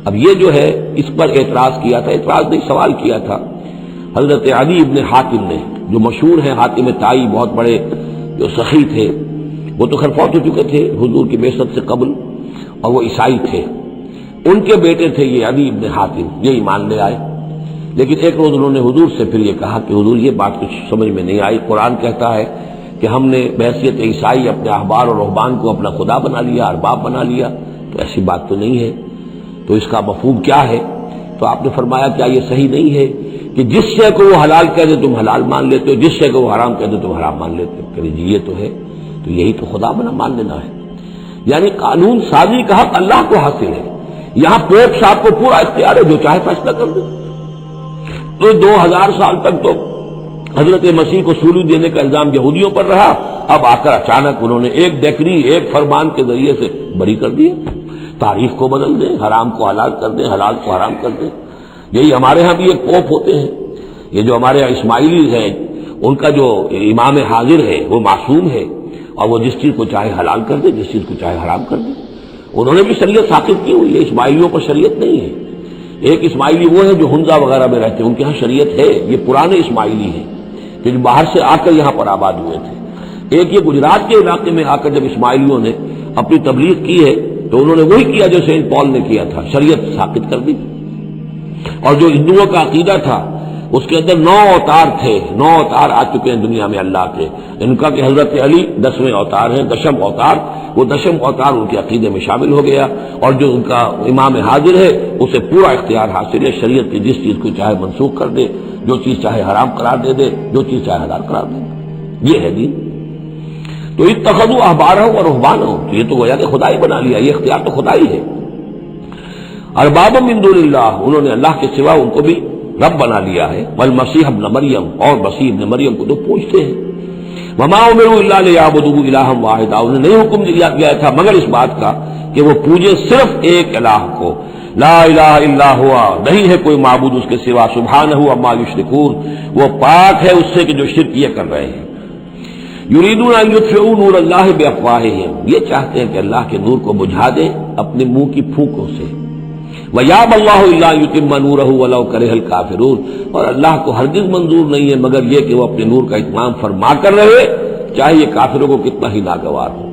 اب یہ جو ہے اس پر اعتراض کیا تھا، اعتراض نہیں سوال کیا تھا حضرت عدی ابن حاتم نے، جو مشہور ہیں حاتم طائی، بہت بڑے جو سخی تھے. وہ تو خیر فوت ہو چکے تھے حضور کی بعثت سے قبل، اور وہ عیسائی تھے. ان کے بیٹے تھے یہ عدی ابن حاتم، یہ ایمان لے آئے. لیکن ایک روز انہوں نے حضور سے پھر یہ کہا کہ حضور یہ بات کچھ سمجھ میں نہیں آئی، قرآن کہتا ہے کہ ہم نے بحیثیت عیسائی اپنے احبار اور رہبان کو اپنا خدا بنا لیا، ارباب بنا لیا. تو ایسی بات تو نہیں ہے، تو اس کا مفہوم کیا ہے؟ تو آپ نے فرمایا کیا یہ صحیح نہیں ہے کہ جس شے کو وہ حلال کہہ دے تم حلال مان لیتے ہو، جس شے کو وہ حرام کہہ دے تم حرام مان لیتے ہو؟ کہ جی یہ تو ہے، تو یہی تو خدا بنا مان لینا ہے. یعنی قانون سازی کا حق اللہ کو حاصل ہے. یہاں پوپ صاحب کو پورا اختیار ہے، جو چاہے فیصلہ کر دے. تو 2000 سال تک تو حضرت مسیح کو سولی دینے کا الزام یہودیوں پر رہا. اب آ کر اچانک انہوں نے ایک ڈیکری، ایک فرمان کے ذریعے سے بری کر دیا. تاریخ کو بدل دیں، حرام کو حلال کر دیں، حلال کو حرام کر دیں. یہی ہمارے ہاں بھی ایک پوپ ہوتے ہیں. یہ جو ہمارے یہاں اسماعیلی ہیں، ان کا جو امام حاضر ہے وہ معصوم ہے، اور وہ جس چیز کو چاہے حلال کر دے، جس چیز کو چاہے حرام کر دے. انہوں نے بھی شریعت ثابت کی ہوئی ہے، اسماعیلیوں پر شریعت نہیں ہے. ایک اسماعیلی وہ ہے جو ہنزا وغیرہ میں رہتے ہیں، ان کے ہاں شریعت ہے. یہ پرانے اسماعیلی ہیں کہ جو باہر سے آ کر یہاں پر آباد ہوئے تھے. ایک یہ گجرات کے علاقے میں آ کر جب اسماعیلیوں نے اپنی تبلیغ کی ہے تو انہوں نے وہی کیا جو سینٹ پال نے کیا تھا، شریعت ثابت کر دی. اور جو ہندوؤں کا عقیدہ تھا اس کے اندر 9 اوتار تھے، 9 اوتار آ چکے ہیں دنیا میں اللہ کے. ان کا کہ حضرت علی 10ویں اوتار ہیں، 10م اوتار. وہ 10م اوتار ان کے عقیدے میں شامل ہو گیا. اور جو ان کا امام حاضر ہے اسے پورا اختیار حاصل ہے، شریعت کی جس چیز کو چاہے منسوخ کر دے، جو چیز چاہے حرام قرار دے دے، جو چیز چاہے حلال قرار دے. یہ ہے دین. تو اتخذوا احبارهم ورهبانهم، تو یہ تو گویا کہ خدا ہی بنا لیا، یہ اختیار تو خدا ہی ہے. اربابا من دون اللہ، انہوں نے اللہ کے سوا ان کو بھی رب بنا لیا ہے. والمسیح ابن مریم، اور مسیح ابن مریم کو تو پوچھتے ہیں. وما امروا الا ليعبدوا الها واحدا، انہیں نہیں حکم دیا گیا تھا مگر اس بات کا کہ وہ پوجے صرف ایک الہ کو. لا الہ الا ہوا، نہیں ہے کوئی معبود اس کے سوا. سبحانہ عما یشرکون، وہ پاک ہے اس سے کہ جو شرک یہ کر رہے ہیں. یریدون ان یطفئوا نور اللہ بافواہہم، یہ چاہتے ہیں کہ اللہ کے نور کو بجھا دیں اپنے منہ کی پھونکوں سے. وَيَأْبَى اللَّهُ إِلَّا أَن يُتِمَّ نُورَهُ وَلَوْ كَرِهَ الْكَافِرُونَ، اور اللہ کو ہرگز منظور نہیں ہے مگر یہ کہ وہ اپنے نور کا اتمام فرما کر رہے، چاہے یہ کافروں کو کتنا ہی ناگوار ہو.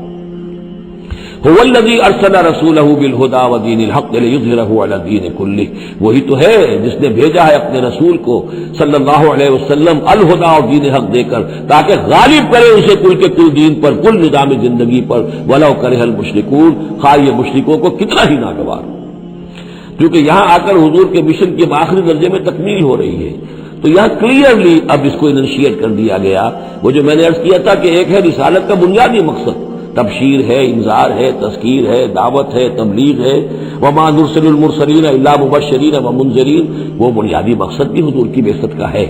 هُوَ الَّذِي أَرْسَلَ رَسُولَهُ بِالْهُدَىٰ وَدِينِ الْحَقِّ لِيُظْهِرَهُ عَلَى الدِّينِ كُلِّهِ، وہی تو ہے جس نے بھیجا ہے اپنے رسول کو صلی اللہ علیہ وسلم الہدا اور دین حق دے کر، تاکہ غالب کرے اسے کل کے کل دین پر، کل نظام زندگی پر. وَلَوْ كَرِهَ الْمُشْرِكُونَ، خواہ یہ مشرکوں کو کتنا ہی ناگوار ہو. کیونکہ یہاں آ کر حضور کے مشن کے آخری درجے میں تکمیل ہو رہی ہے، تو یہاں کلیئرلی اب اس کو انیشیٹ کر دیا گیا. وہ جو میں نے عرض کیا تھا کہ ایک ہے رسالت کا بنیادی مقصد، تبشیر ہے، انذار ہے، تذکیر ہے، دعوت ہے، تبلیغ ہے. وما نرسل المرسلین الا مبشرین ومنذرین، وہ بنیادی مقصد بھی حضور کی بعثت کا ہے.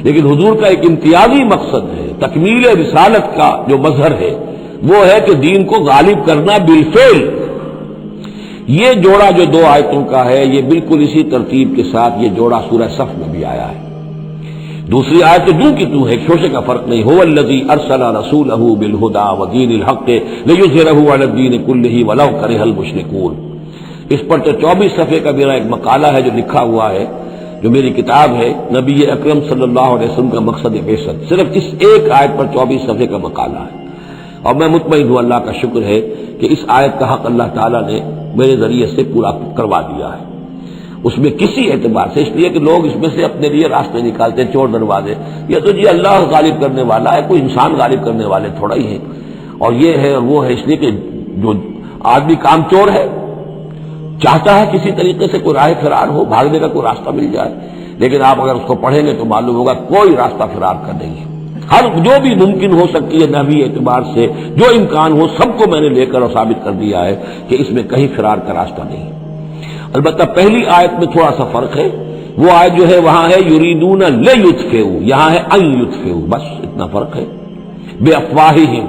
لیکن حضور کا ایک امتیازی مقصد ہے، تکمیل رسالت کا جو مظہر ہے وہ ہے کہ دین کو غالب کرنا بالفعل. یہ جوڑا جو 2 آیتوں کا ہے یہ بالکل اسی ترتیب کے ساتھ یہ جوڑا سورہ صف میں بھی آیا ہے. دوسری آیت تو جو کی تو ہے، شوشے کا فرق نہیں. هو الذی ارسل رسولہ بالہدی ودین الحق لیظہرہ علی الدین کلہ ولو کرہ المشرکون. اس پر تو 24 صفحے کا میرا ایک مقالہ ہے جو لکھا ہوا ہے، جو میری کتاب ہے نبی اکرم صلی اللہ علیہ وسلم کا مقصد بعثت. صرف اس ایک آیت پر 24 صفحے کا مقالہ ہے. اور میں مطمئن ہوں، اللہ کا شکر ہے کہ اس آیت کا حق اللہ تعالیٰ نے میرے ذریعے سے پورا کروا دیا ہے. اس میں کسی اعتبار سے، اس لیے کہ لوگ اس میں سے اپنے لیے راستے نکالتے ہیں، چور دروازے. یہ تو جی اللہ غالب کرنے والا ہے، کوئی انسان غالب کرنے والے تھوڑا ہی ہیں. اور یہ ہے اور وہ ہے، اس لیے کہ جو آدمی کام چور ہے، چاہتا ہے کسی طریقے سے کوئی راہ فرار ہو، بھاگنے کا کوئی راستہ مل جائے، لیکن آپ اگر اس کو پڑھیں گے تو معلوم ہوگا کوئی راستہ فرار کا نہیں ہے۔ ہر جو بھی ممکن ہو سکتی ہے نحوی اعتبار سے، جو امکان ہو، سب کو میں نے لے کر اور ثابت کر دیا ہے کہ اس میں کہیں فرار کا راستہ نہیں۔ البتہ پہلی آیت میں تھوڑا سا فرق ہے، وہ آیت جو ہے وہاں ہے یریدون لیطفئوا، یہاں ہے ان یطفئوا، بس اتنا فرق ہے۔ بافواہہم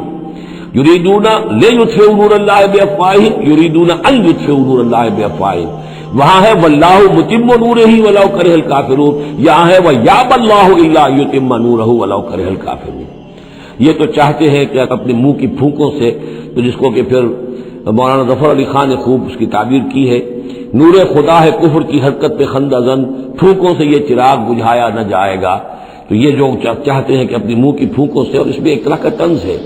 یریدون لیطفئوا نور اللہ بافواہہم، یریدون ان یطفئوا نور اللہ بافواہہم، وہاں ہے واللہ متم نورہ ولو کرہ الکافرون، یہاں ہے ویابی اللہ الا ان یتم نورہ ولو کرہ الکافرون۔ یہ تو چاہتے ہیں کہ اپنے منہ کی پھونکوں سے، تو جس کو کہ پھر مولانا ظفر علی خان نے خوب اس کی تعبیر کی ہے، نور خدا ہے کفر کی حرکت پہ خندہ زن، پھونکوں سے یہ چراغ بجھایا نہ جائے گا۔ تو یہ جو چاہتے ہیں کہ اپنی منہ کی پھونکوں سے، اور اس میں ایک طرح کا طنز ہے،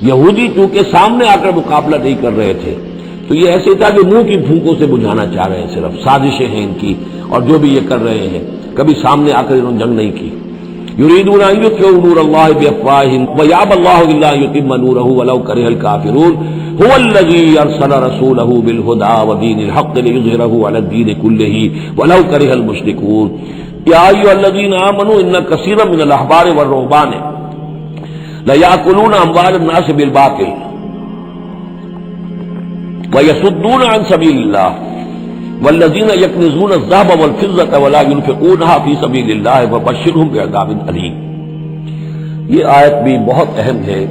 یہودی چونکہ سامنے آ کر مقابلہ نہیں کر رہے تھے تو یہ ایسے تھا کہ منہ کی پھونکوں سے بجھانا چاہ رہے ہیں، صرف سازشیں ہیں ان کی، اور جو بھی یہ کر رہے ہیں کبھی سامنے آ کر انہوں نے جنگ نہیں کی۔ یریدون ان یطفئوا نور اللہ بافواہہم ویابی اللہ الا ان یتم نورہ ولو کرہ الکافرون هو الذی ارسل رسولہ بالہدی ودین الحق لیظہرہ علی الدین کلہ ولو کرہ المشرکون یا ایھا الذین آمنوا ان کثیرا من الاحبار والرہبان لیأکلون اموال الناس بالباطل وَيَصُدُّونَ عَن سَبِيلِ اللَّهِ وَالَّذِينَ يَكْنِزُونَ الذَّهَبَ وَالْفِضَّةَ وَلَا يُنْفِقُونَهَا فِي سَبِيلِ اللَّهِ فَبَشِّرْهُم بِعَذَابٍ أَلِيمٍ۔ یہ آیت بھی بہت اہم ہے،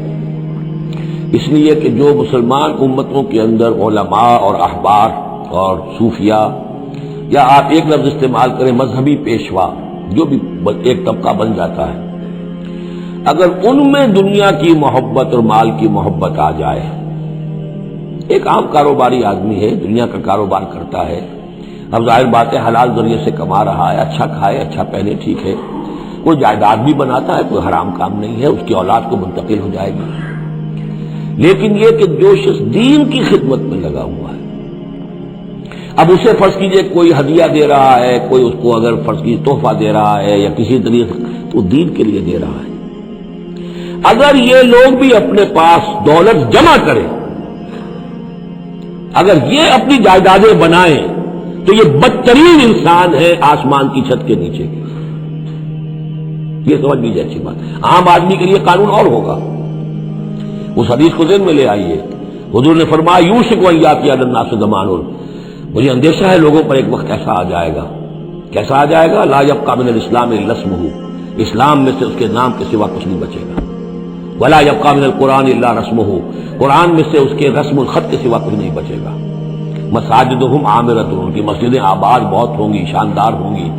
اس لیے کہ جو مسلمان امتوں کے اندر علماء اور احبار اور صوفیاء، یا آپ ایک لفظ استعمال کریں مذہبی پیشوا، جو بھی ایک طبقہ بن جاتا ہے، اگر ان میں دنیا کی محبت اور مال کی محبت آ جائے، ایک عام کاروباری آدمی ہے، دنیا کا کاروبار کرتا ہے، اب ظاہر بات ہے حلال ذریعے سے کما رہا ہے، اچھا کھائے اچھا پہنے، ٹھیک ہے، کوئی جائیداد بھی بناتا ہے، کوئی حرام کام نہیں ہے، اس کی اولاد کو منتقل ہو جائے گی، لیکن یہ کہ جو شخص دین کی خدمت میں لگا ہوا ہے، اب اسے فرض کیجئے کوئی ہدیہ دے رہا ہے، کوئی اس کو اگر فرض کیجئے تحفہ دے رہا ہے یا کسی طریقے سے، تو دین کے لیے دے رہا ہے۔ اگر یہ لوگ بھی اپنے پاس دولت جمع کریں، اگر یہ اپنی جائیدادیں بنائیں، تو یہ بدترین انسان ہے آسمان کی چھت کے نیچے۔ یہ سمجھ لیجیے اچھی بات، عام آدمی کے لیے قانون اور ہوگا۔ اس حدیث کو ذہن میں لے آئیے، حضور نے فرمایا یوشک ان یاتی علی الناس زمان، مجھے اندیشہ ہے لوگوں پر ایک وقت ایسا آ جائے گا، کیسا آ جائے گا؟ لا یبقى من الاسلام الا اسمہ، اسلام میں سے اس کے نام کے سوا کچھ نہیں بچے گا۔ ولا یبقى من القرآن الا رسمہ، قرآن میں سے اس کے رسم الخط کے سوا کچھ نہیں بچے گا۔ مساجدہم عامرۃ، ان کی مسجدیں آباد بہت ہوں گی، شاندار ہوں گی،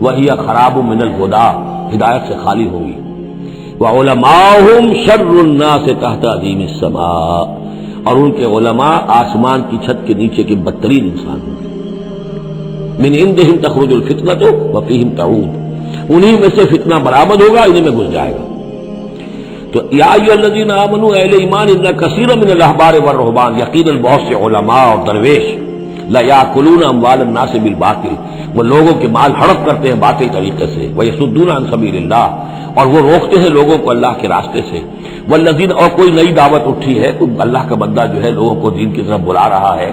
وہی خراب من الہدی، ہدایت سے خالی ہوں گی۔ وعلماؤہم شر الناس تحت عظیم السماء، اور ان کے علماء آسمان کی چھت کے نیچے کے بدترین انسان ہوں گے۔ من عندہم تخرج الفتنۃ وفیہم تعود، انہی میں سے فتنہ برآمد ہوگا، انہی میں گھس جائے گا۔ تو یا ایھا الذین آمنوا، اہل ایمان، ان کثیر من الاحبار والرہبان، یقیناً بہت سے علماء اور درویش، لیاکلون اموال الناس بالباطل، وہ لوگوں کے مال ہڑپ کرتے ہیں باطل طریقے سے، ویصدون عن سبیل اللہ، اور وہ روکتے ہیں لوگوں کو اللہ کے راستے سے، والذین، اور کوئی نئی دعوت اٹھی ہے، کوئی اللہ کا بندہ جو ہے لوگوں کو دین کی طرف بلا رہا ہے،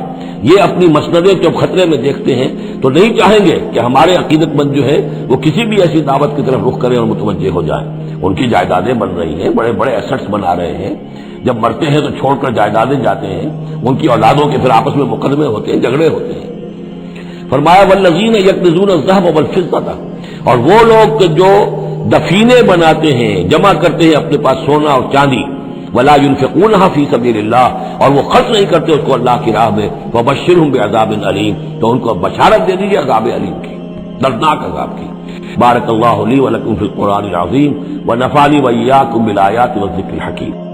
یہ اپنی مسندیں جب خطرے میں دیکھتے ہیں تو نہیں چاہیں گے کہ ہمارے عقیدت مند جو ہے وہ کسی بھی ایسی دعوت کی طرف رخ کریں اور متوجہ ہو جائیں۔ ان کی جائیدادیں بن رہی ہیں، بڑے بڑے ایسٹس بنا رہے ہیں، جب مرتے ہیں تو چھوڑ کر جائیدادیں جاتے ہیں، ان کی اولادوں کے پھر آپس میں مقدمے ہوتے ہیں، جھگڑے ہوتے ہیں۔ فرمایا والذین یکنزون الذهب والفضة، اور وہ لوگ کہ جو دفینے بناتے ہیں، جمع کرتے ہیں اپنے پاس سونا اور چاندی، ولا ينفقونها فی سبیل اللہ، اور وہ خرچ نہیں کرتے اس کو اللہ کی راہ میں، فبشرهم بعذاب علیم، تو ان کو بشارت دے دیجیے عذاب علیم کی، دردناک عذاب کی۔ بارک اللہ لی ولکم فی القرآن العظیم ونفعنی وإیاکم بالآیات والذکر الحکیم۔